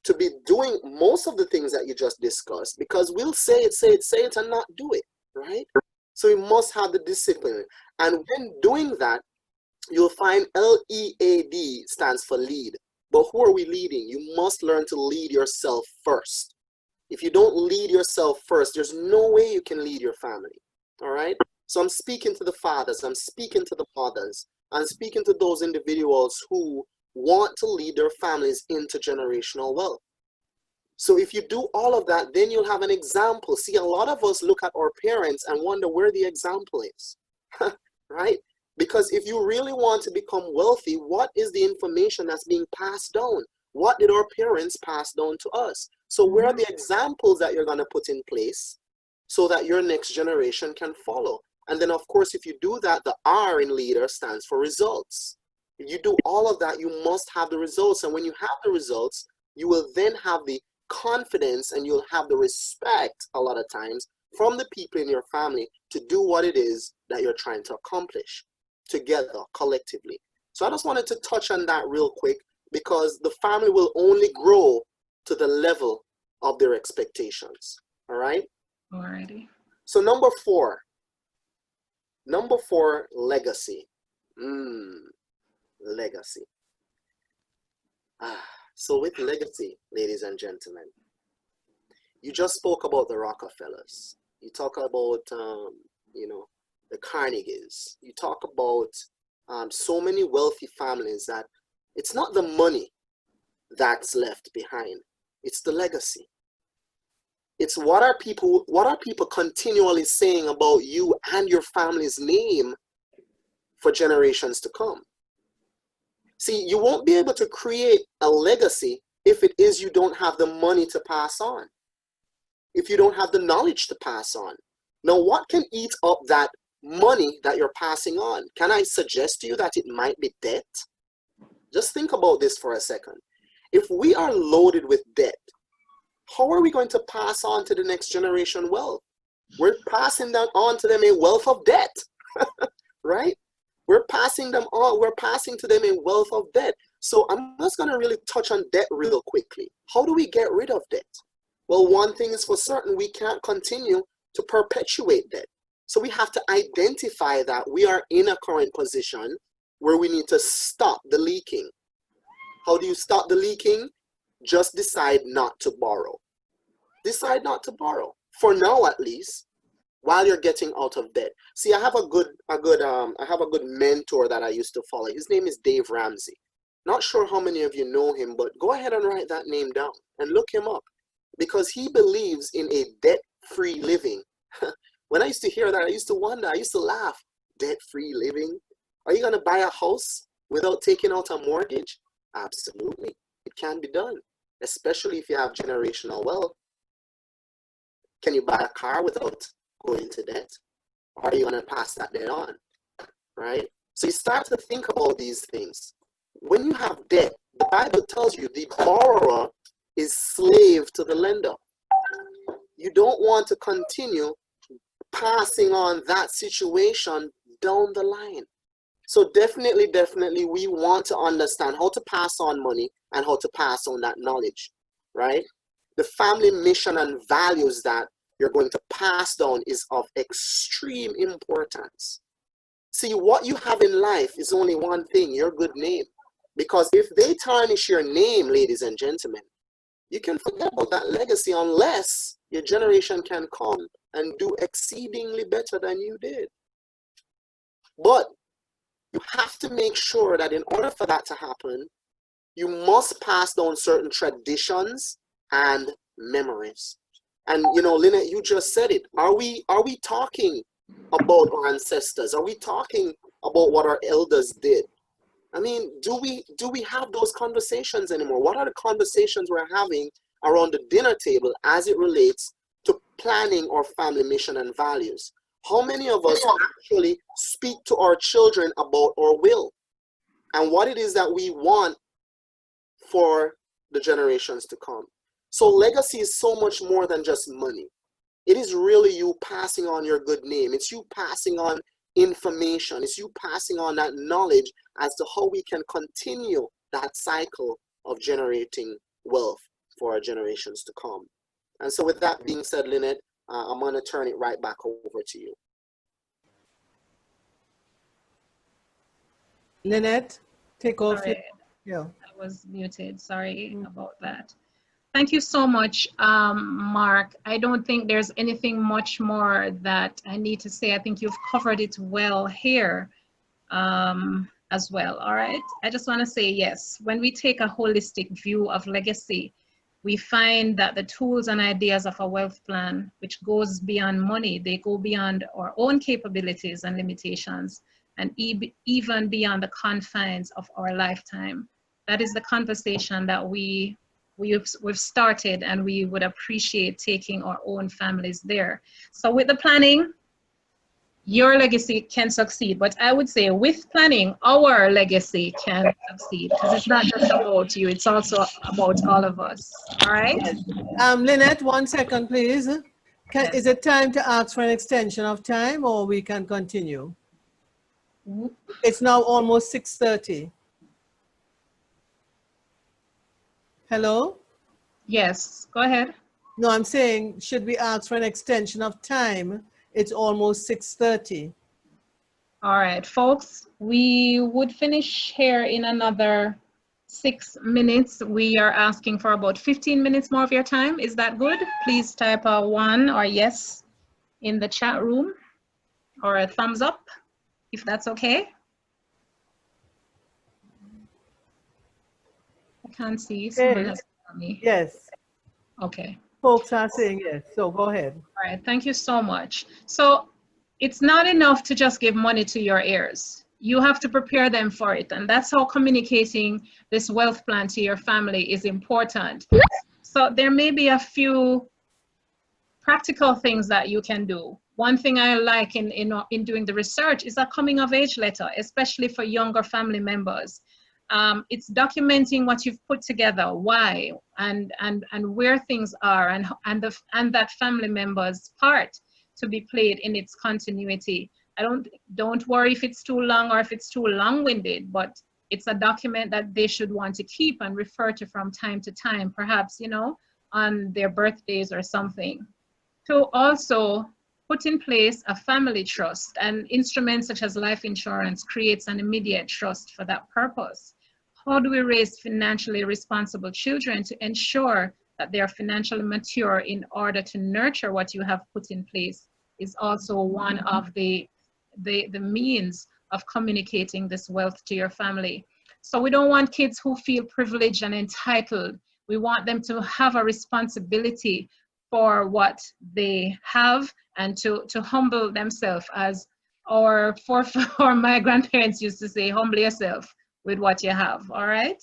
to be doing most of the things that you just discussed, because we'll say it and not do it, right? So we must have the discipline. And when doing that, you'll find LEAD stands for lead. But who are we leading? You must learn to lead yourself first. If you don't lead yourself first, there's no way you can lead your family, all right? So I'm speaking to the fathers, I'm speaking to the mothers, I'm speaking to those individuals who want to lead their families into generational wealth. So if you do all of that, then you'll have an example. See, a lot of us look at our parents and wonder where the example is, right? Because if you really want to become wealthy, what is the information that's being passed down? What did our parents pass down to us? So where are the examples that you're going to put in place so that your next generation can follow? And then, of course, if you do that, the R in leader stands for results. If you do all of that, you must have the results. And when you have the results, you will then have the confidence and you'll have the respect a lot of times from the people in your family to do what it is that you're trying to accomplish together, collectively. So I just wanted to touch on that real quick, because the family will only grow to the level of their expectations. All right? Alrighty. So number four, legacy. Legacy. So with legacy, ladies and gentlemen, you just spoke about the Rockefellers. You talk about, you know, the Carnegies. You talk about so many wealthy families that it's not the money that's left behind. It's the legacy. It's what are people continually saying about you and your family's name for generations to come. See, you won't be able to create a legacy if it is you don't have the money to pass on, if you don't have the knowledge to pass on. Now, what can eat up that money that you're passing on? Can I suggest to you that it might be debt? Just think about this for a second. If we are loaded with debt, how are we going to pass on to the next generation wealth? We're passing that on to them a wealth of debt, right? We're passing them on, we're passing to them a wealth of debt. So I'm just going to really touch on debt real quickly. How do we get rid of debt? Well, one thing is for certain, we can't continue to perpetuate debt. So we have to identify that we are in a current position where we need to stop the leaking. How do you stop the leaking? Just decide not to borrow. Decide not to borrow, for now at least, while you're getting out of debt. See, I have a good mentor that I used to follow. His name is Dave Ramsey. Not sure how many of you know him, but go ahead and write that name down and look him up, because he believes in a debt-free living. When I used to hear that, I used to wonder, I used to laugh. Debt-free living? Are you going to buy a house without taking out a mortgage? Absolutely. It can be done, especially if you have generational wealth. Can you buy a car without going into debt? Or are you going to pass that debt on? Right? So you start to think about these things. When you have debt, the Bible tells you the borrower is slave to the lender. You don't want to continue passing on that situation down the line. So definitely, we want to understand how to pass on money and how to pass on that knowledge, right? The family mission and values that you're going to pass down is of extreme importance. See, what you have in life is only one thing, your good name. Because if they tarnish your name, ladies and gentlemen, you can forget about that legacy unless your generation can come and do exceedingly better than you did. But you have to make sure that in order for that to happen, you must pass down certain traditions and memories. And you know, Lynette, you just said it. Are we talking about our ancestors? Are we talking about what our elders did? I mean, do we have those conversations anymore? What are the conversations we're having around the dinner table as it relates to planning our family mission and values? How many of us actually speak to our children about our will and what it is that we want for the generations to come? So legacy is so much more than just money. It is really you passing on your good name. It's you passing on information. It's you passing on that knowledge as to how we can continue that cycle of generating wealth for our generations to come. And so with that being said, Lynette, I'm going to turn it right back over to you. Lynette, take off. Sorry, Yeah. I was muted. Sorry about that. Thank you so much, Mark. I don't think there's anything much more that I need to say. I think you've covered it well here as well. All right. I just want to say, yes, when we take a holistic view of legacy, we find that the tools and ideas of a wealth plan, which goes beyond money, they go beyond our own capabilities and limitations, and even beyond the confines of our lifetime. That is the conversation that we've started, and we would appreciate taking our own families there. So with the planning, your legacy can succeed, but I would say with planning, our legacy can succeed, because it's not just about you, it's also about all of us. All right? Lynette, 1 second, please. Yes. Is it time to ask for an extension of time, or we can continue? It's now almost 6:30. Hello? Yes, go ahead. No, I'm saying, should we ask for an extension of time It's almost 6:30. All right, folks, we would finish here in another 6 minutes. We are asking for about 15 minutes more of your time. Is that good? Please type a 1 or yes in the chat room, or a thumbs up, if that's okay. I can't see. Someone has to tell me. Yes. Okay. Folks are saying yes, so go ahead. All right, thank you so much. So it's not enough to just give money to your heirs. You have to prepare them for it. And that's how communicating this wealth plan to your family is important. So there may be a few practical things that you can do. One thing I like in doing the research is a coming of age letter, especially for younger family members. It's documenting what you've put together, why, and where things are, and that family member's part to be played in its continuity. Don't worry if it's too long or if it's too long-winded, but it's a document that they should want to keep and refer to from time to time, perhaps, you know, on their birthdays or something. To also put in place a family trust, and instruments such as life insurance creates an immediate trust for that purpose. How do we raise financially responsible children to ensure that they are financially mature in order to nurture what you have put in place is also one of the means of communicating this wealth to your family. So we don't want kids who feel privileged and entitled. We want them to have a responsibility for what they have and to humble themselves, as my grandparents used to say, humble yourself with what you have, all right?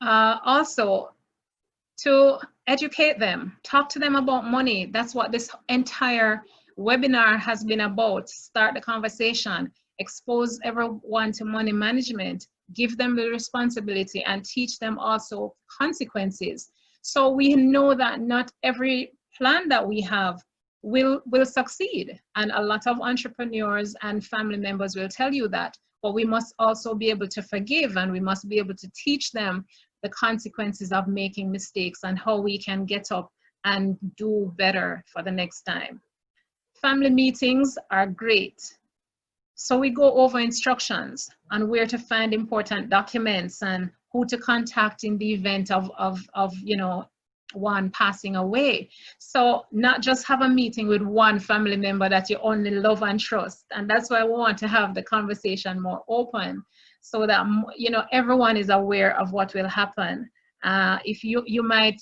Also, to educate them, talk to them about money. That's what this entire webinar has been about. Start the conversation, expose everyone to money management, give them the responsibility, and teach them also consequences. So we know that not every plan that we have will succeed. And a lot of entrepreneurs and family members will tell you that, but we must also be able to forgive, and we must be able to teach them the consequences of making mistakes and how we can get up and do better for the next time. Family meetings are great. So we go over instructions on where to find important documents and who to contact in the event of you know, one passing away. So not just have a meeting with one family member that you only love and trust. And that's why we want to have the conversation more open, so that, you know, everyone is aware of what will happen. If you might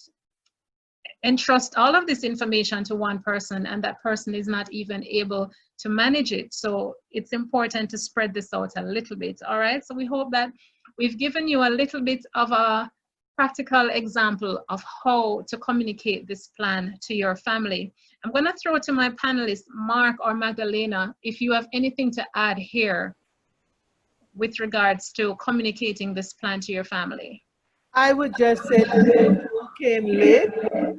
entrust all of this information to one person and that person is not even able to manage it. So it's important to spread this out a little bit. All right, so we hope that we've given you a little bit of a practical example of how to communicate this plan to your family. I'm going to throw to my panelists, Mark or Magdalena, if you have anything to add here with regards to communicating this plan to your family. I would just say to those who came late,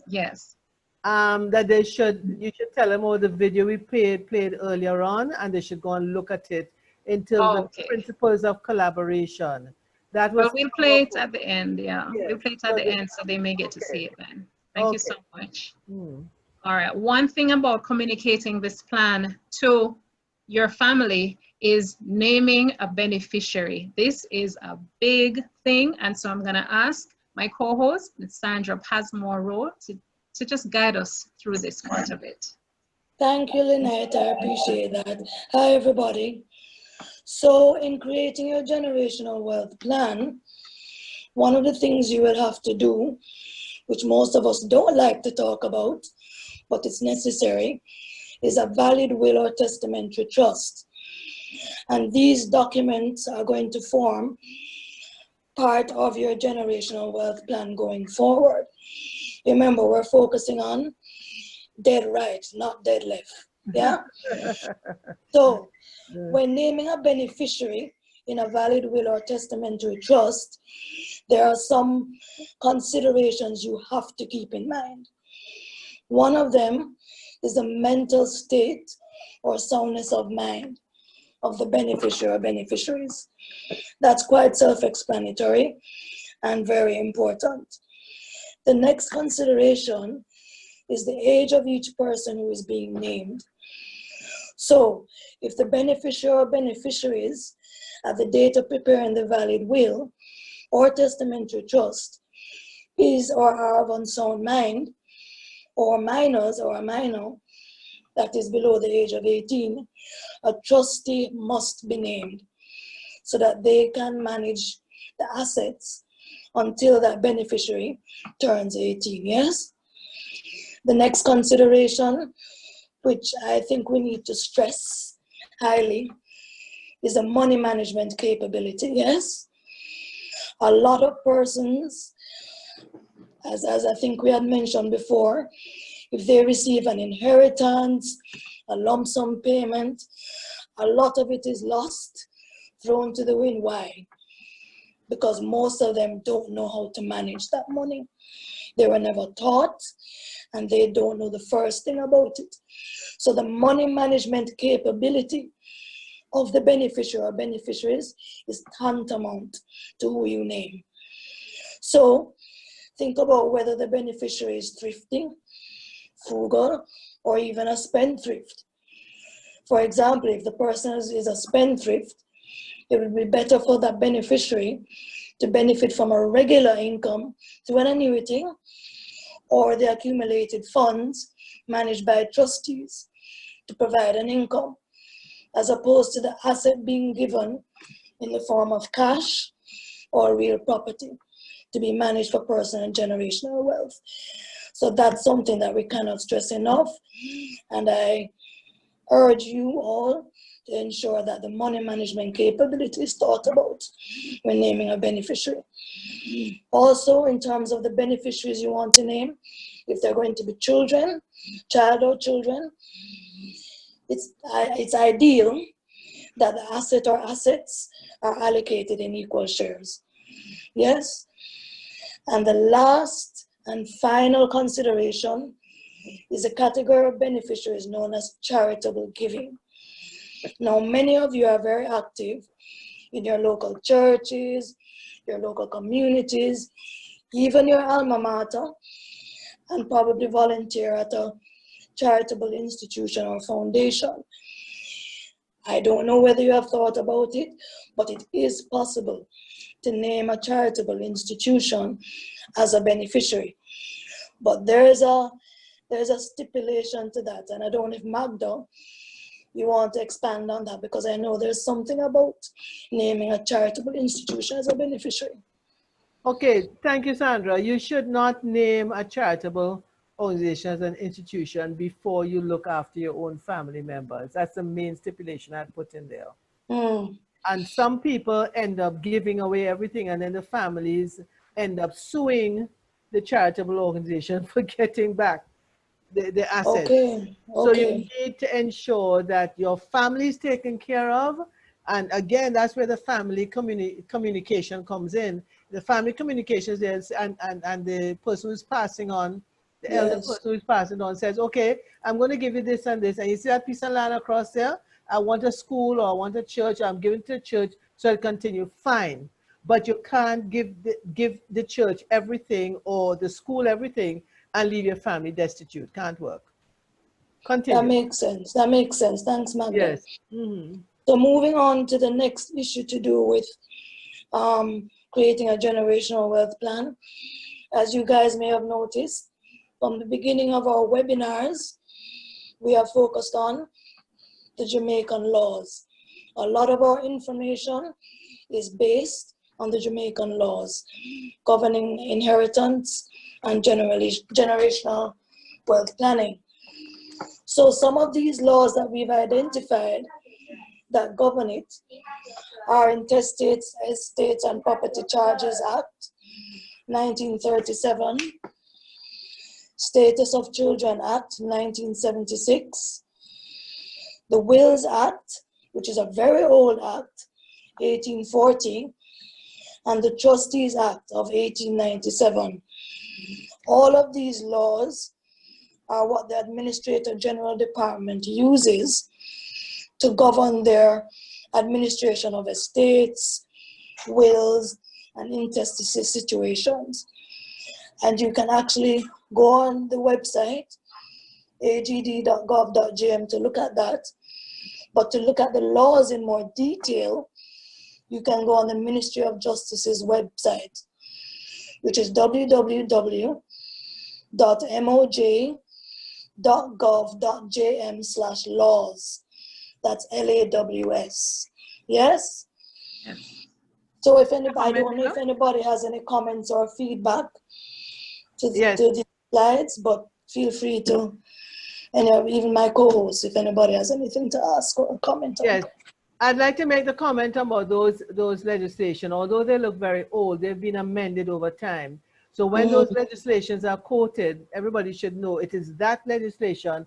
yes, that you should tell them the video we played earlier on, and they should go and look at it until the principles of collaboration. That was, well, we'll play it at the end. Yeah, yes. We'll play it at the end so they may get to see it then. Thank you so much. All right, one thing about communicating this plan to your family is naming a beneficiary. This is a big thing, and so I'm going to ask my co-host, Sandra Pasmore, to just guide us through this part of it. Thank you, Lynette. I appreciate that. Hi, everybody. So in creating your generational wealth plan, one of the things you will have to do, which most of us don't like to talk about, but it's necessary, is a valid will or testamentary trust. And these documents are going to form part of your generational wealth plan going forward. Remember, we're focusing on dead right, not dead left. Yeah? So when naming a beneficiary in a valid will or testamentary trust, there are some considerations you have to keep in mind. One of them is the mental state or soundness of mind of the beneficiary or beneficiaries. That's quite self-explanatory and very important. The next consideration is the age of each person who is being named. So if the beneficiary or beneficiaries at the date of preparing the valid will or testamentary trust is or are of unsound mind, or minors or a minor that is below the age of 18, a trustee must be named so that they can manage the assets until that beneficiary turns 18, yes? The next consideration, which I think we need to stress highly, is a money management capability, yes? A lot of persons, as I think we had mentioned before, if they receive an inheritance, a lump sum payment, a lot of it is lost, thrown to the wind. Why? Because most of them don't know how to manage that money. They were never taught, and they don't know the first thing about it. So the money management capability of the beneficiary or beneficiaries is tantamount to who you name. So think about whether the beneficiary is thrifting, frugal, or even a spendthrift. For example, if the person is a spendthrift, it would be better for that beneficiary to benefit from a regular income through an annuity or the accumulated funds managed by trustees to provide an income, as opposed to the asset being given in the form of cash or real property to be managed for personal and generational wealth. So that's something that we cannot stress enough. And I urge you all to ensure that the money management capability is thought about when naming a beneficiary. Also, in terms of the beneficiaries you want to name, if they're going to be children, child or children, it's ideal that the asset or assets are allocated in equal shares. Yes? And the last and final consideration is a category of beneficiaries known as charitable giving. Now, many of you are very active in your local churches, your local communities, even your alma mater, and probably volunteer at a charitable institution or foundation. I don't know whether you have thought about it, but it is possible to name a charitable institution as a beneficiary. But there's a stipulation to that, and I don't know if Magda, you want to expand on that, because I know there's something about naming a charitable institution as a beneficiary. Okay, thank you, Sandra. You should not name a charitable organization as an institution before you look after your own family members. That's the main stipulation I put in there. And some people end up giving away everything, and then the families end up suing the charitable organization for getting back the assets. Okay. So you need to ensure that your family is taken care of. And again, that's where the family communication comes in. The family communication is, and the person who's passing on, the elder person who's passing on says, okay, I'm going to give you this and this. And you see that piece of land across there? I want a school or I want a church. I'm giving to the church so it'll continue. Fine. But you can't give the church everything or the school everything and leave your family destitute. Can't work. Continue. That makes sense. That makes sense. Thanks, Magda. Yes. So moving on to the next issue to do with creating a generational wealth plan. As you guys may have noticed, from the beginning of our webinars, we have focused on the Jamaican laws. A lot of our information is based on the Jamaican laws governing inheritance and generational wealth planning. So some of these laws that we've identified that govern it are Intestates, Estates and Property Charges Act, 1937, Status of Children Act, 1976, the Wills Act, which is a very old act, 1840, and the Trustees Act of 1897. All of these laws are what the Administrator General Department uses to govern their administration of estates, wills, and intestacy situations. And you can actually go on the website agd.gov.gm to look at that. But to look at the laws in more detail, you can go on the Ministry of Justice's website, which is www.moj.gov.jm/laws. That's LAWS. Yes? Yes. So if anybody, I don't know if anybody has any comments or feedback to the slides, but feel free to, and even my co-host, if anybody has anything to ask or comment on. Yes, I'd like to make the comment about those legislation. Although they look very old, they've been amended over time. So when those legislations are quoted, everybody should know it is that legislation,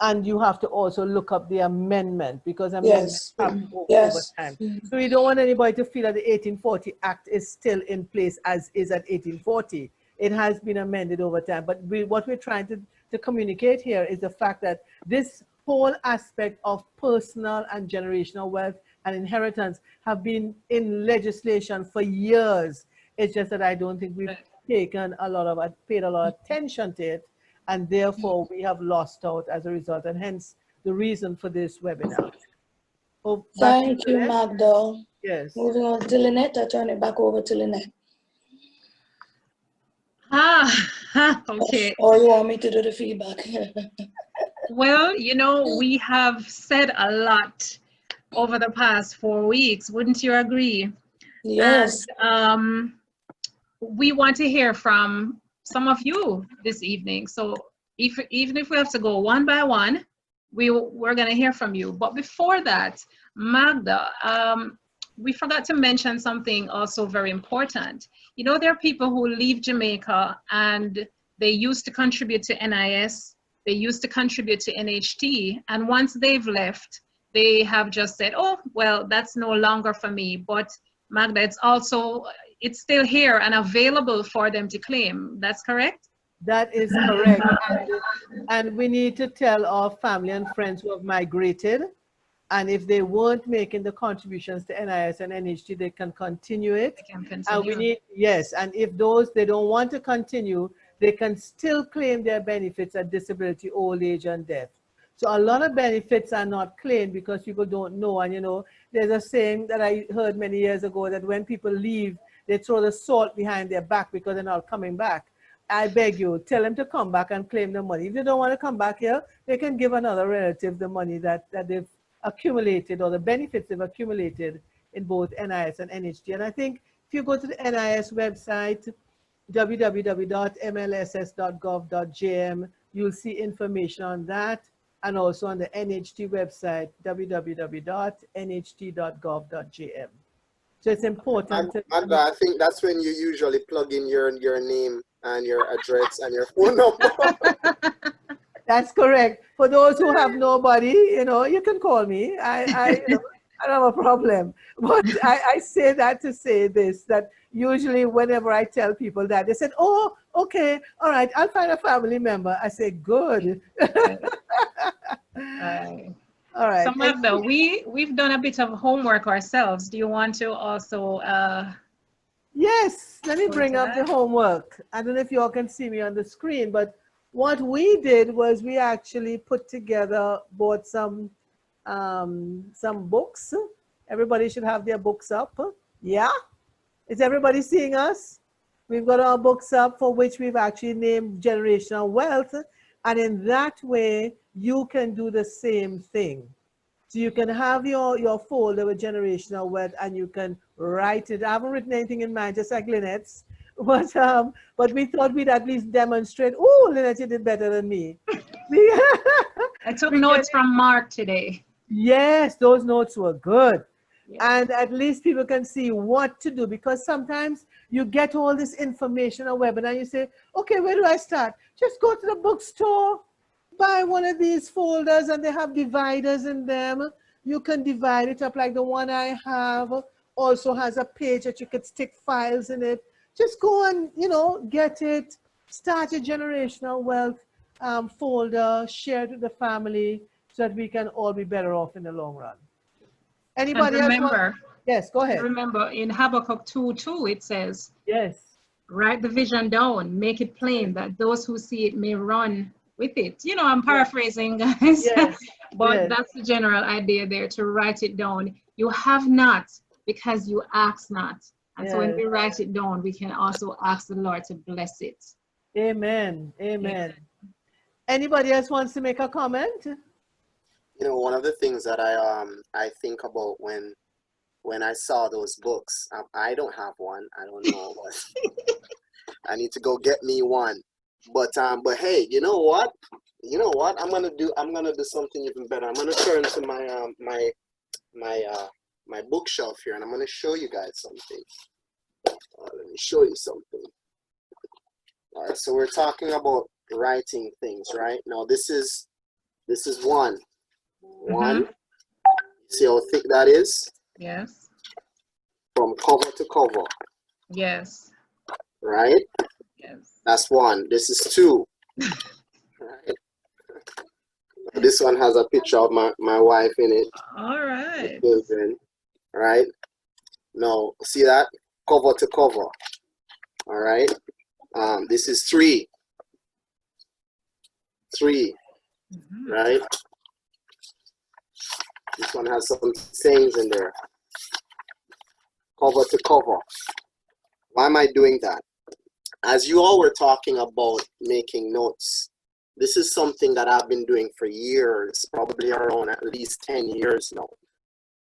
and you have to also look up the amendment, because amendments have over time. So we don't want anybody to feel that the 1840 Act is still in place as is at 1840. It has been amended over time. But what we're trying to communicate here is the fact that this whole aspect of personal and generational wealth and inheritance have been in legislation for years. It's just that I don't think we've paid a lot of attention to it, and therefore we have lost out as a result, and hence the reason for this webinar. Thank you, Magda. Yes. Moving on to Lynette, I turn it back over to Lynette. Okay. Or you want me to do the feedback? Well, you know, we have said a lot over the past 4 weeks. Wouldn't you agree? Yes. And, we want to hear from some of you this evening. So even if we have to go one by one, we're going to hear from you. But before that, Magda, we forgot to mention something also very important. You know, there are people who leave Jamaica and they used to contribute to NIS, they used to contribute to NHT, and once they've left, they have just said, oh, well, that's no longer for me. But Magda, it's still here and available for them to claim. That's correct? That is correct. And we need to tell our family and friends who have migrated, and if they weren't making the contributions to NIS and NHT, they can continue it. They can continue. And we need, yes, and if they don't want to continue, they can still claim their benefits at disability, old age, and death. So a lot of benefits are not claimed because people don't know. And you know, there's a saying that I heard many years ago that when people leave, they throw the salt behind their back because they're not coming back. I beg you, tell them to come back and claim the money. If they don't want to come back here, they can give another relative the money that they've accumulated, or the benefits they've accumulated in both NIS and NHT. And I think if you go to the NIS website, www.mlss.gov.jm, you'll see information on that, and also on the NHT website, www.nht.gov.jm. So it's important. And I think that's when you usually plug in your name and your address and your phone number. That's correct. For those who have nobody, you know, you can call me. I don't have a problem. But I say that to say this, that usually whenever I tell people that, they said, oh, okay, all right, I'll find a family member. I say, good. All right. So Magda, we've done a bit of homework ourselves. Do you want to also? Yes, let me bring up the homework. I don't know if you all can see me on the screen, but what we did was we actually bought some books. Everybody should have their books up. Yeah? Is everybody seeing us? We've got our books up, for which we've actually named Generational Wealth. And in that way, you can do the same thing. So you can have your folder with Generational Wealth, and you can write it. I haven't written anything in mine, just like Lynette's. But we thought we'd at least demonstrate. Oh, Lynette, you did better than me. I took notes from Mark today. Yes, those notes were good. Yeah. And at least people can see what to do, because sometimes you get all this information on a webinar and you say, okay, where do I start? Just go to the bookstore, buy one of these folders, and they have dividers in them. You can divide it up like the one I have. Also has a page that you could stick files in it. Just go and, you know, get it, start a Generational Wealth folder, share it with the family so that we can all be better off in the long run. Anybody else want? Yes, go ahead. Remember, in Habakkuk 2:2, it says, yes, write the vision down, make it plain, that those who see it may run with it. You know, I'm paraphrasing, guys, Yes. but Yes. that's the general idea there, to write it down. You have not because you ask not. And so when Yes. we write it down, we can also ask the Lord to bless it. Amen. Amen. Anybody else wants to make a comment? You know, one of the things that I think about when I saw those books, I don't have one. I don't know what. I need to go get me one. But hey, you know what? You know what? I'm gonna do something even better. I'm gonna turn to my my bookshelf here, and I'm gonna show you guys something. Let me show you something. All right, so we're talking about writing things, right? Now this is one. See how thick that is? Yes. From cover to cover. Yes. Right? Yes. That's one. This is two. Right? This one has a picture of my wife in it. All right. Children. Right? Now, see that? Cover to cover. All right? This is three. Right? This one has some sayings in there. Cover to cover. Why am I doing that? As you all were talking about making notes, this is something that I've been doing for years, probably around at least 10 years now,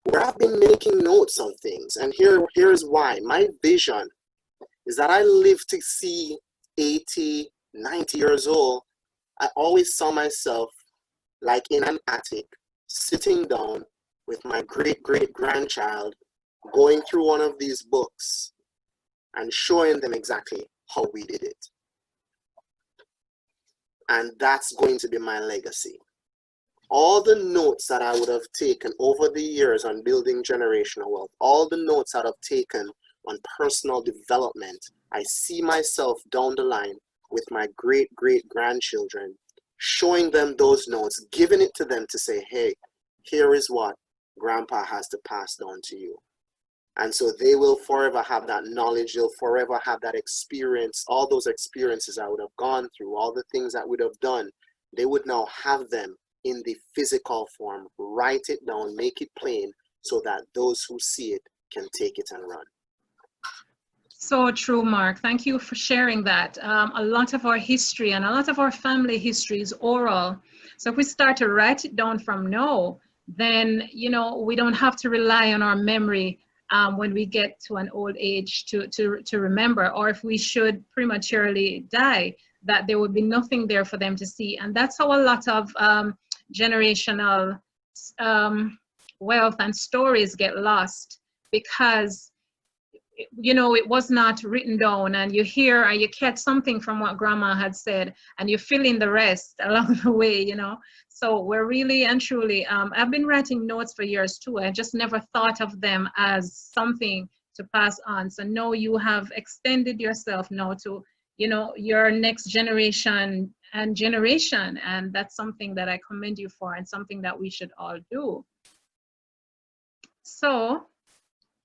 where I've been making notes on things. And here's why. My vision is that I live to see 80, 90 years old. I always saw myself like in an attic, sitting down with my great-great-grandchild, going through one of these books and showing them exactly how we did it. And that's going to be my legacy. All the notes that I would have taken over the years on building generational wealth, all the notes that I've taken on personal development, I see myself down the line with my great-great-grandchildren, showing them those notes, giving it to them to say, hey, here is what Grandpa has to pass down to you. And so they will forever have that knowledge. They'll forever have that experience. All those experiences I would have gone through, all the things I would have done, they would now have them in the physical form. Write it down, make it plain, so that those who see it can take it and run. So true, Mark. Thank you for sharing that. A lot of our history and a lot of our family history is oral. So if we start to write it down from now, then, you know, we don't have to rely on our memory when we get to an old age to remember, or if we should prematurely die, that there would be nothing there for them to see. And that's how a lot of generational wealth and stories get lost, because, you know, it was not written down, and you hear and you catch something from what grandma had said, and you fill in the rest along the way, you know. So we're really and truly, I've been writing notes for years too. I just never thought of them as something to pass on. So now you have extended yourself now to, you know, your next generation and generation. And that's something that I commend you for, and something that we should all do. So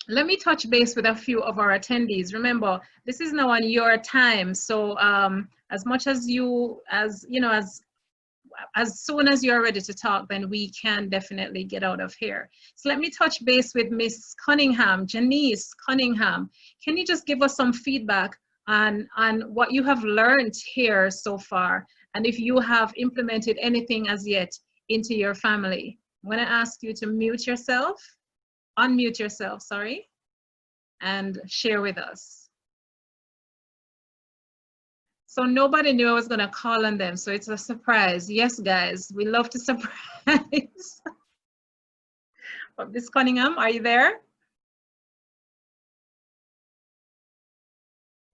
let me touch base with a few of our attendees. Remember, this is now on your time. So as much as as soon as you're ready to talk, then we can definitely get out of here. So let me touch base with Miss Cunningham, Janice Cunningham. Can you just give us some feedback on what you have learned here so far, and if you have implemented anything as yet into your family? I'm going to ask you to unmute yourself, sorry, and share with us. So nobody knew I was going to call on them, so it's a surprise. Yes, guys, we love to surprise. But Miss Cunningham, are you there?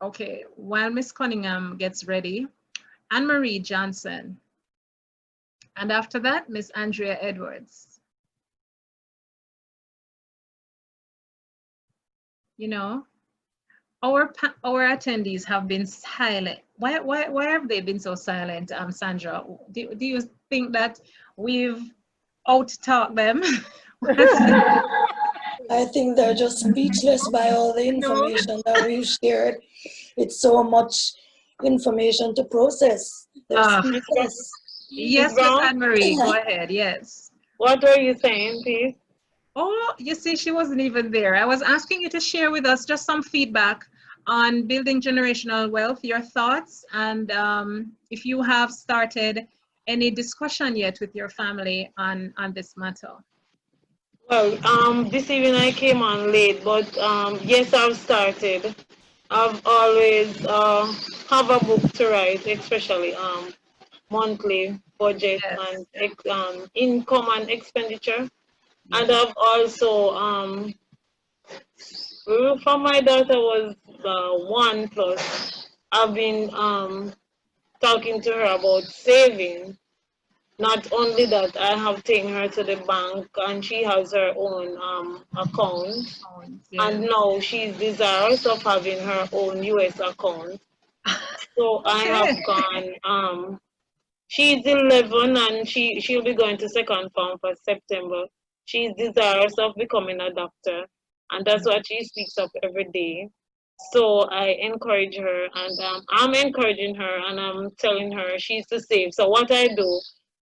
Okay, while Miss Cunningham gets ready, Anne-Marie Johnson. And after that, Miss Andrea Edwards. You know, our attendees have been silent. Why have they been so silent, Sandra? Do you think that we've out-talked them? I think they're just speechless by all the information that we've shared. It's so much information to process. They're speechless. Yes, Miss Brown, Anne-Marie, go ahead, yes. what were you saying, please? Oh, you see, she wasn't even there. I was asking you to share with us just some feedback on building generational wealth, your thoughts, and if you have started any discussion yet with your family on this matter. Well, this evening I came on late, but yes, I've started. I've always have a book to write, especially monthly budget Yes. and income and expenditure. And I've also from my daughter was 1+. I've been talking to her about saving. Not only that, I have taken her to the bank and she has her own account. And now she's desirous of having her own US account. So I have gone, she's 11 and she'll be going to second form for September. She's desirous of becoming a doctor, and that's what she speaks of every day. So I encourage her, and I'm encouraging her, and I'm telling her she's to save. So what I do,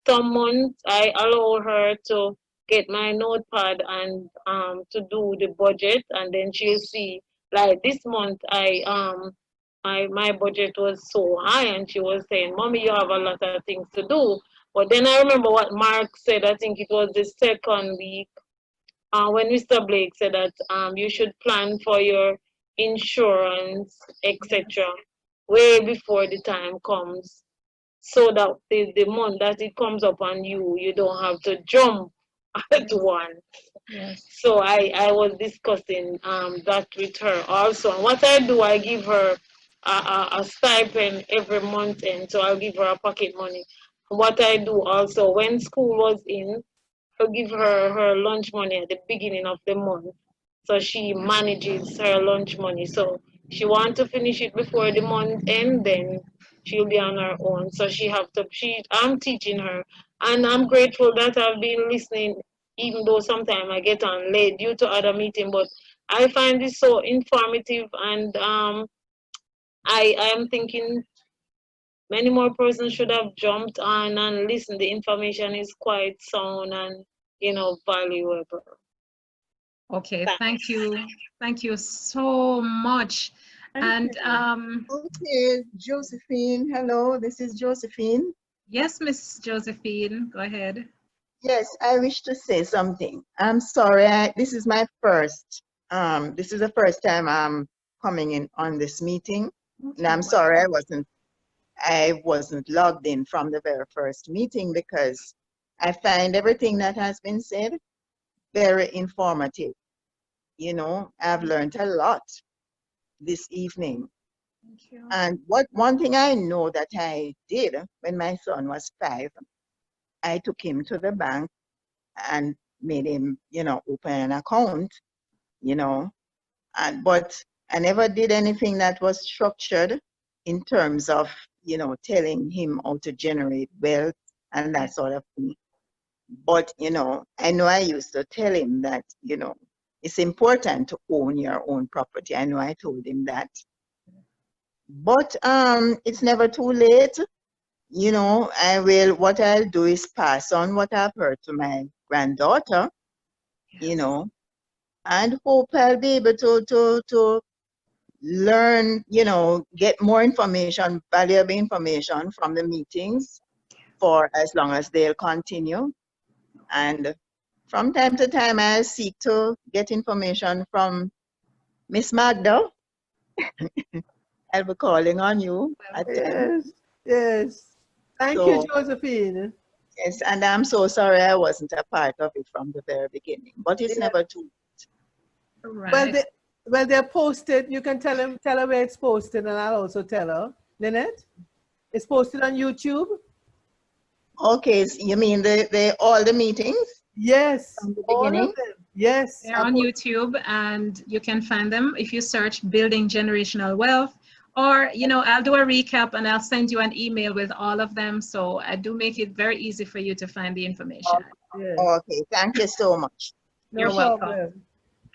some months I allow her to get my notepad and to do the budget, and then she'll see. Like this month, my budget was so high, and she was saying, "Mommy, you have a lot of things to do." But then I remember what Mark said. I think it was the second week when Mr. Blake said that you should plan for your insurance, etc., way before the time comes, so that the month that it comes up on you, you don't have to jump at once. Yes. So I was discussing that with her also. And what I do, I give her a stipend every month, and so I'll give her a pocket money. What I do also, when school was in, I'll give her her lunch money at the beginning of the month. So she manages her lunch money. So she wants to finish it before the month end, then she'll be on her own. So I'm teaching her. And I'm grateful that I've been listening, even though sometimes I get on late due to other meeting, but I find this so informative, and I am thinking many more persons should have jumped on and listened. The information is quite sound and valuable. Okay, thank you. Thank you so much. And okay, Josephine, hello, this is Josephine. yes, Miss Josephine, go ahead. Yes, I wish to say something. I'm sorry, this is my first, this is the first time I'm coming in on this meeting. And I'm sorry I wasn't logged in from the very first meeting, because I find everything that has been said very informative. I've learned a lot this evening. Thank you. And one thing I know that I did when my son was 5, I took him to the bank and made him, open an account, but I never did anything that was structured in terms of, telling him how to generate wealth and that sort of thing. But, I know I used to tell him that, it's important to own your own property. I know I told him that. But it's never too late. What I'll do is pass on what I've heard to my granddaughter, and hope I'll be able to learn, get more information, valuable information from the meetings for as long as they'll continue. And from time to time, I'll seek to get information from Miss Magda. I'll be calling on you at times. Yes. Thank you, Josephine. Yes, and I'm so sorry I wasn't a part of it from the very beginning, but it's never too late. Right. Well, they're posted. You can tell her where it's posted, and I'll also tell her. Lynette, it's posted on YouTube. Okay, so you mean all the meetings? Yes, from the all beginning? of them. Yes. They're on YouTube, and you can find them if you search Building Generational Wealth. Or, I'll do a recap and I'll send you an email with all of them. So I do make it very easy for you to find the information. Yes. Okay, thank you so much. You're welcome.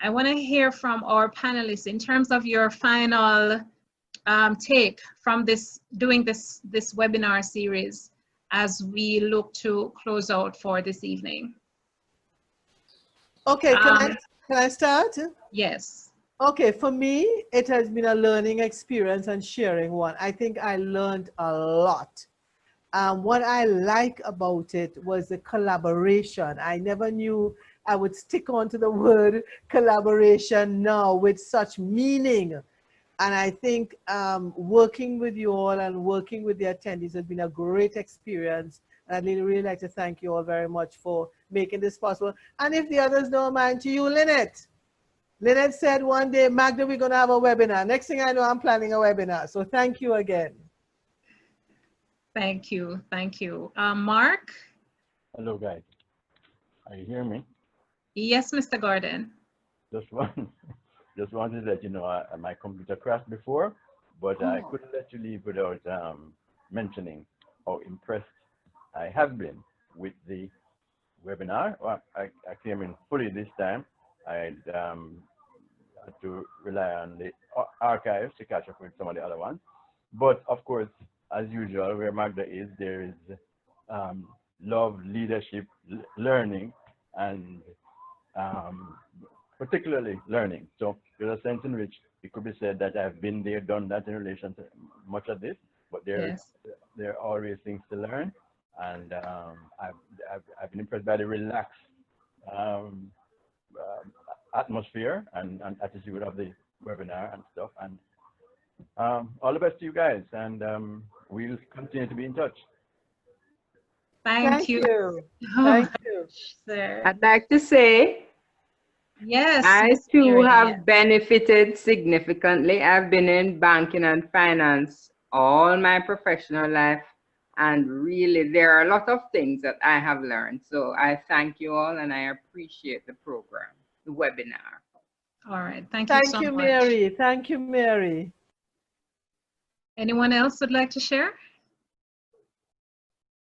I want to hear from our panelists in terms of your final take from doing this webinar series. as we look to close out for this evening? Okay, can I start? Yes. Okay, for me, it has been a learning experience and sharing one. I think I learned a lot. What I like about it was the collaboration. I never knew I would stick on to the word collaboration now with such meaning. And I think working with you all and working with the attendees has been a great experience. And I'd really like to thank you all very much for making this possible. And if the others don't mind, to you, Lynette. Lynette said one day, Magda, we're going to have a webinar. Next thing I know, I'm planning a webinar. So thank you again. Thank you. Thank you. Mark? Hello, guys. Are you hearing me? Yes, Mr. Gordon. Just wanted to let you know my computer crashed before, but I couldn't let you leave without mentioning how impressed I have been with the webinar. Well, I came in fully this time. I had to rely on the archives to catch up with some of the other ones. But of course, as usual, where Magda is, there is love, leadership, learning, and particularly learning. So there's a sense in which it could be said that I've been there, done that in relation to much of this, but there are always things to learn. And I've been impressed by the relaxed atmosphere and attitude of the webinar and stuff. And all the best to you guys, and we'll continue to be in touch. Thank you. Thank you. Sir. I'd like to say, yes, I Ms. too Mary, have yes. benefited significantly. I've been in banking and finance all my professional life, and really there are a lot of things that I have learned. So I thank you all, and I appreciate the program, the webinar. All right, thank you so much. Mary. Thank you, Mary. Anyone else would like to share?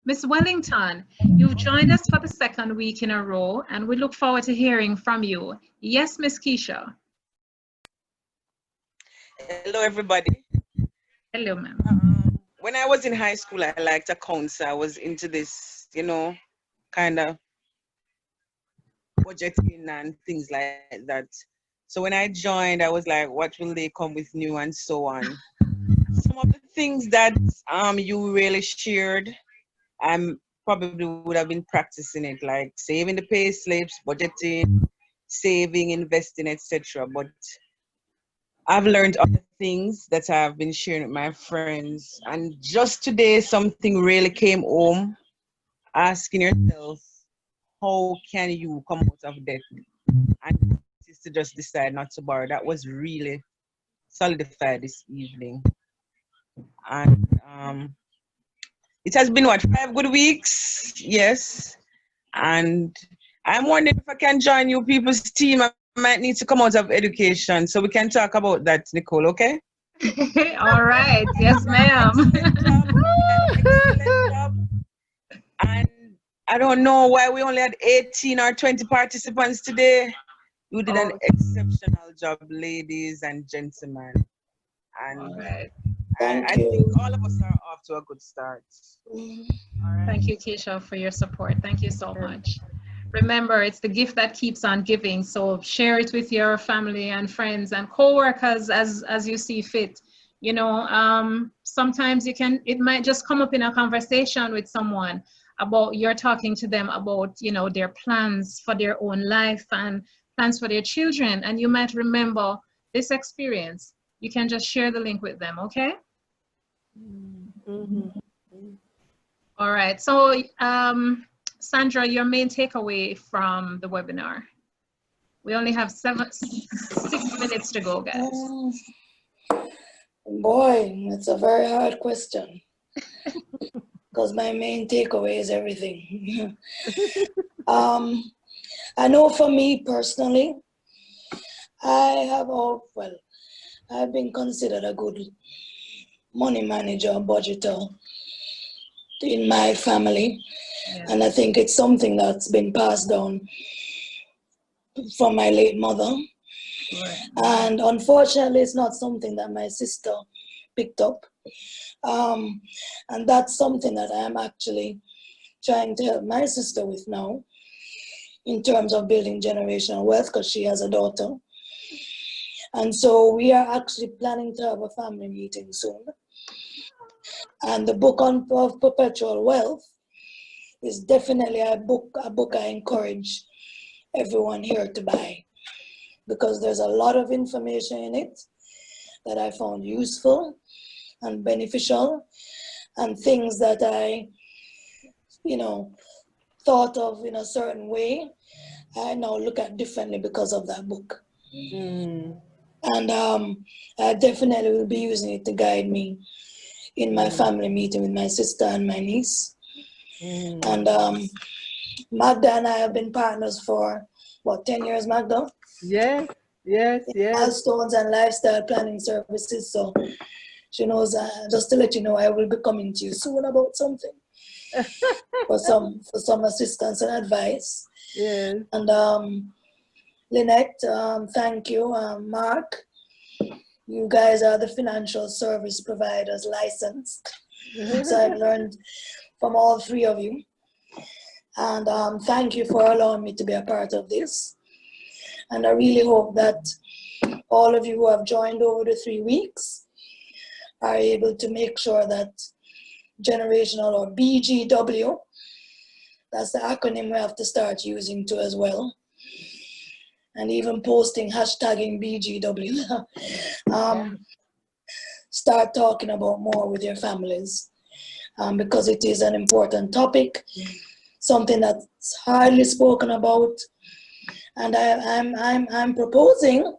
Ms. Wellington, you've joined us for the second week in a row, and we look forward to hearing from you. Yes, Ms. Keisha. Hello, everybody. Hello, ma'am. When I was in high school, I liked accounts. I was into this, you know, kind of budgeting and things like that. So when I joined, I was like, what will they come with new and so on. Some of the things that you really shared, I probably would have been practicing it, like saving the pay slips, budgeting, saving, investing, etc. But I've learned other things that I've been sharing with my friends. And just today, something really came home, asking yourself, how can you come out of debt? And is to just decide not to borrow. That was really solidified this evening. And it has been, what, 5 good weeks? Yes. And I'm wondering if I can join you people's team. I might need to come out of education, so we can talk about that, Nicole, okay? All right. Yes, ma'am. Excellent job. And I don't know why we only had 18 or 20 participants today. You did an exceptional job, ladies and gentlemen. And I think all of us are off to a good start. All right. Thank you, Keisha, for your support. Thank you so much. Remember, it's the gift that keeps on giving. So share it with your family and friends and co-workers as you see fit. You know, sometimes it might just come up in a conversation with someone about you're talking to them about, you know, their plans for their own life and plans for their children. And you might remember this experience. You can just share the link with them, okay? All right. So, Sandra, your main takeaway from the webinar. We only have 6 minutes to go, guys. Boy, that's a very hard question. Because my main takeaway is everything. I know for me personally, I've been considered a good money manager, budgeter in my family. Yeah. And I think it's something that's been passed down from my late mother. Right. And unfortunately, it's not something that my sister picked up And that's something that I'm actually trying to help my sister with now in terms of building generational wealth, because she has a daughter. And so we are actually planning to have a family meeting soon. And the book of Perpetual Wealth is definitely a book I encourage everyone here to buy, because there's a lot of information in it that I found useful and beneficial, and things that I, thought of in a certain way, I now look at differently because of that book. Mm. And I definitely will be using it to guide me in my family meeting with my sister and my niece. And Magda and I have been partners for, 10 years, Magda? Yes, yes, yes. Milestones and lifestyle planning services. So she knows, just to let you know, I will be coming to you soon about something. for some assistance and advice. Yes. And Lynette, thank you. Mark, you guys are the financial service providers licensed. So I've learned from all three of you. And thank you for allowing me to be a part of this. And I really hope that all of you who have joined over the 3 weeks are able to make sure that generational, or BGW, that's the acronym we have to start using too as well. And even posting hashtagging BGW. Start talking about more with your families, because it is an important topic, something that's hardly spoken about. And I'm proposing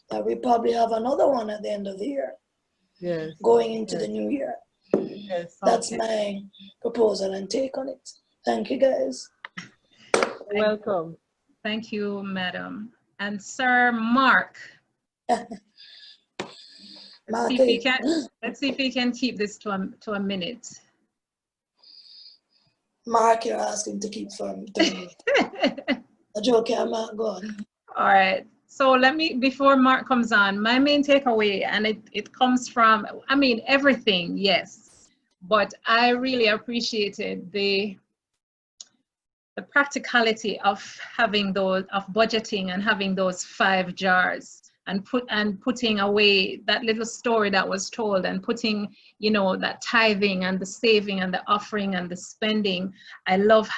that we probably have another one at the end of the year. Yes. Going into the new year. Yes. That's my proposal and take on it. Thank you, guys. Welcome. Thank you, madam. And Sir Mark. Let's see if we can keep this to a minute. Mark, you're asking to keep for me. A joke, I'm not going. All right. So before Mark comes on, my main takeaway, and it comes from, everything, yes, but I really appreciated the practicality of having of budgeting and having those 5 jars and putting away that little story that was told, and putting, that tithing and the saving and the offering and the spending. I love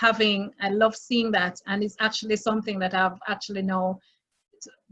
seeing that, and it's actually something that I've actually now.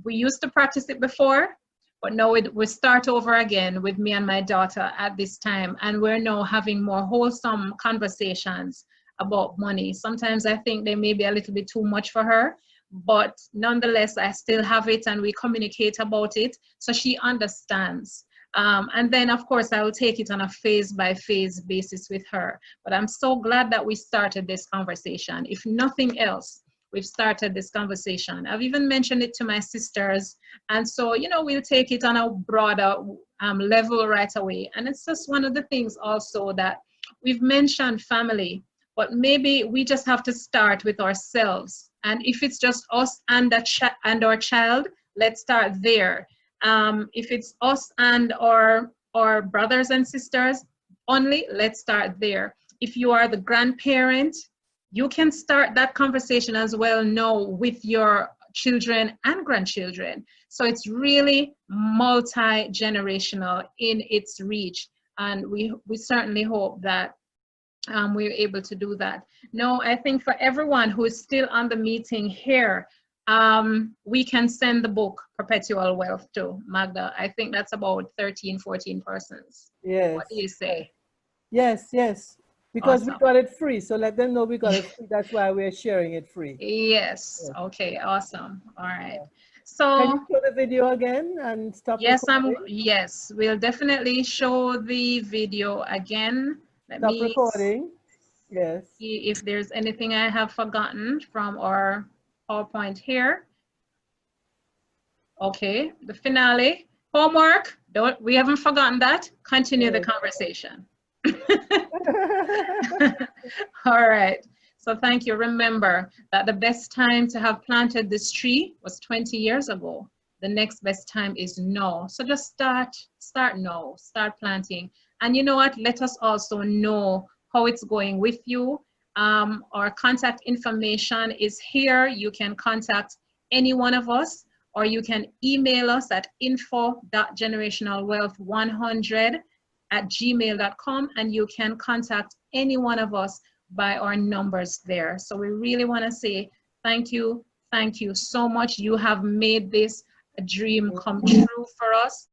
We used to practice it before, but now we start over again with me and my daughter at this time, and we're now having more wholesome conversations about money. Sometimes I think they may be a little bit too much for her, but nonetheless, I still have it, and we communicate about it, so she understands. And then, of course, I will take it on a phase-by-phase basis with her. But I'm so glad that we started this conversation. If nothing else, we've started this conversation. I've even mentioned it to my sisters. And so, we'll take it on a broader level right away. And it's just one of the things also that we've mentioned family, but maybe we just have to start with ourselves. And if it's just us and our child, let's start there. If it's us and our brothers and sisters only, let's start there. If you are the grandparent, you can start that conversation as well now with your children and grandchildren. So it's really multi-generational in its reach. And we certainly hope that we're able to do that. No, I think for everyone who is still on the meeting here, we can send the book Perpetual Wealth to Magda. I think that's about 13, 14 persons. Yes. What do you say? Yes, yes. Because Awesome. we got it free. So let them know we got it free. That's why we're sharing it free. Yes. Yes. Okay, awesome. All right. So can you show the video again and stop recording? recording? Yes, we'll definitely show the video again. Stop recording. Yes. See if there's anything I have forgotten from our PowerPoint here. Okay, the finale. Homework. We haven't forgotten that. Continue the conversation. All right. So thank you. Remember that the best time to have planted this tree was 20 years ago. the next best time is now. So just start now, start planting. And you know what? Let us also know how it's going with you. Our contact information is here. You can contact any one of us, or you can email us at info.generationalwealth100@gmail.com, and you can contact any one of us by our numbers there. So we really want to say thank you so much. You have made this a dream come true for us.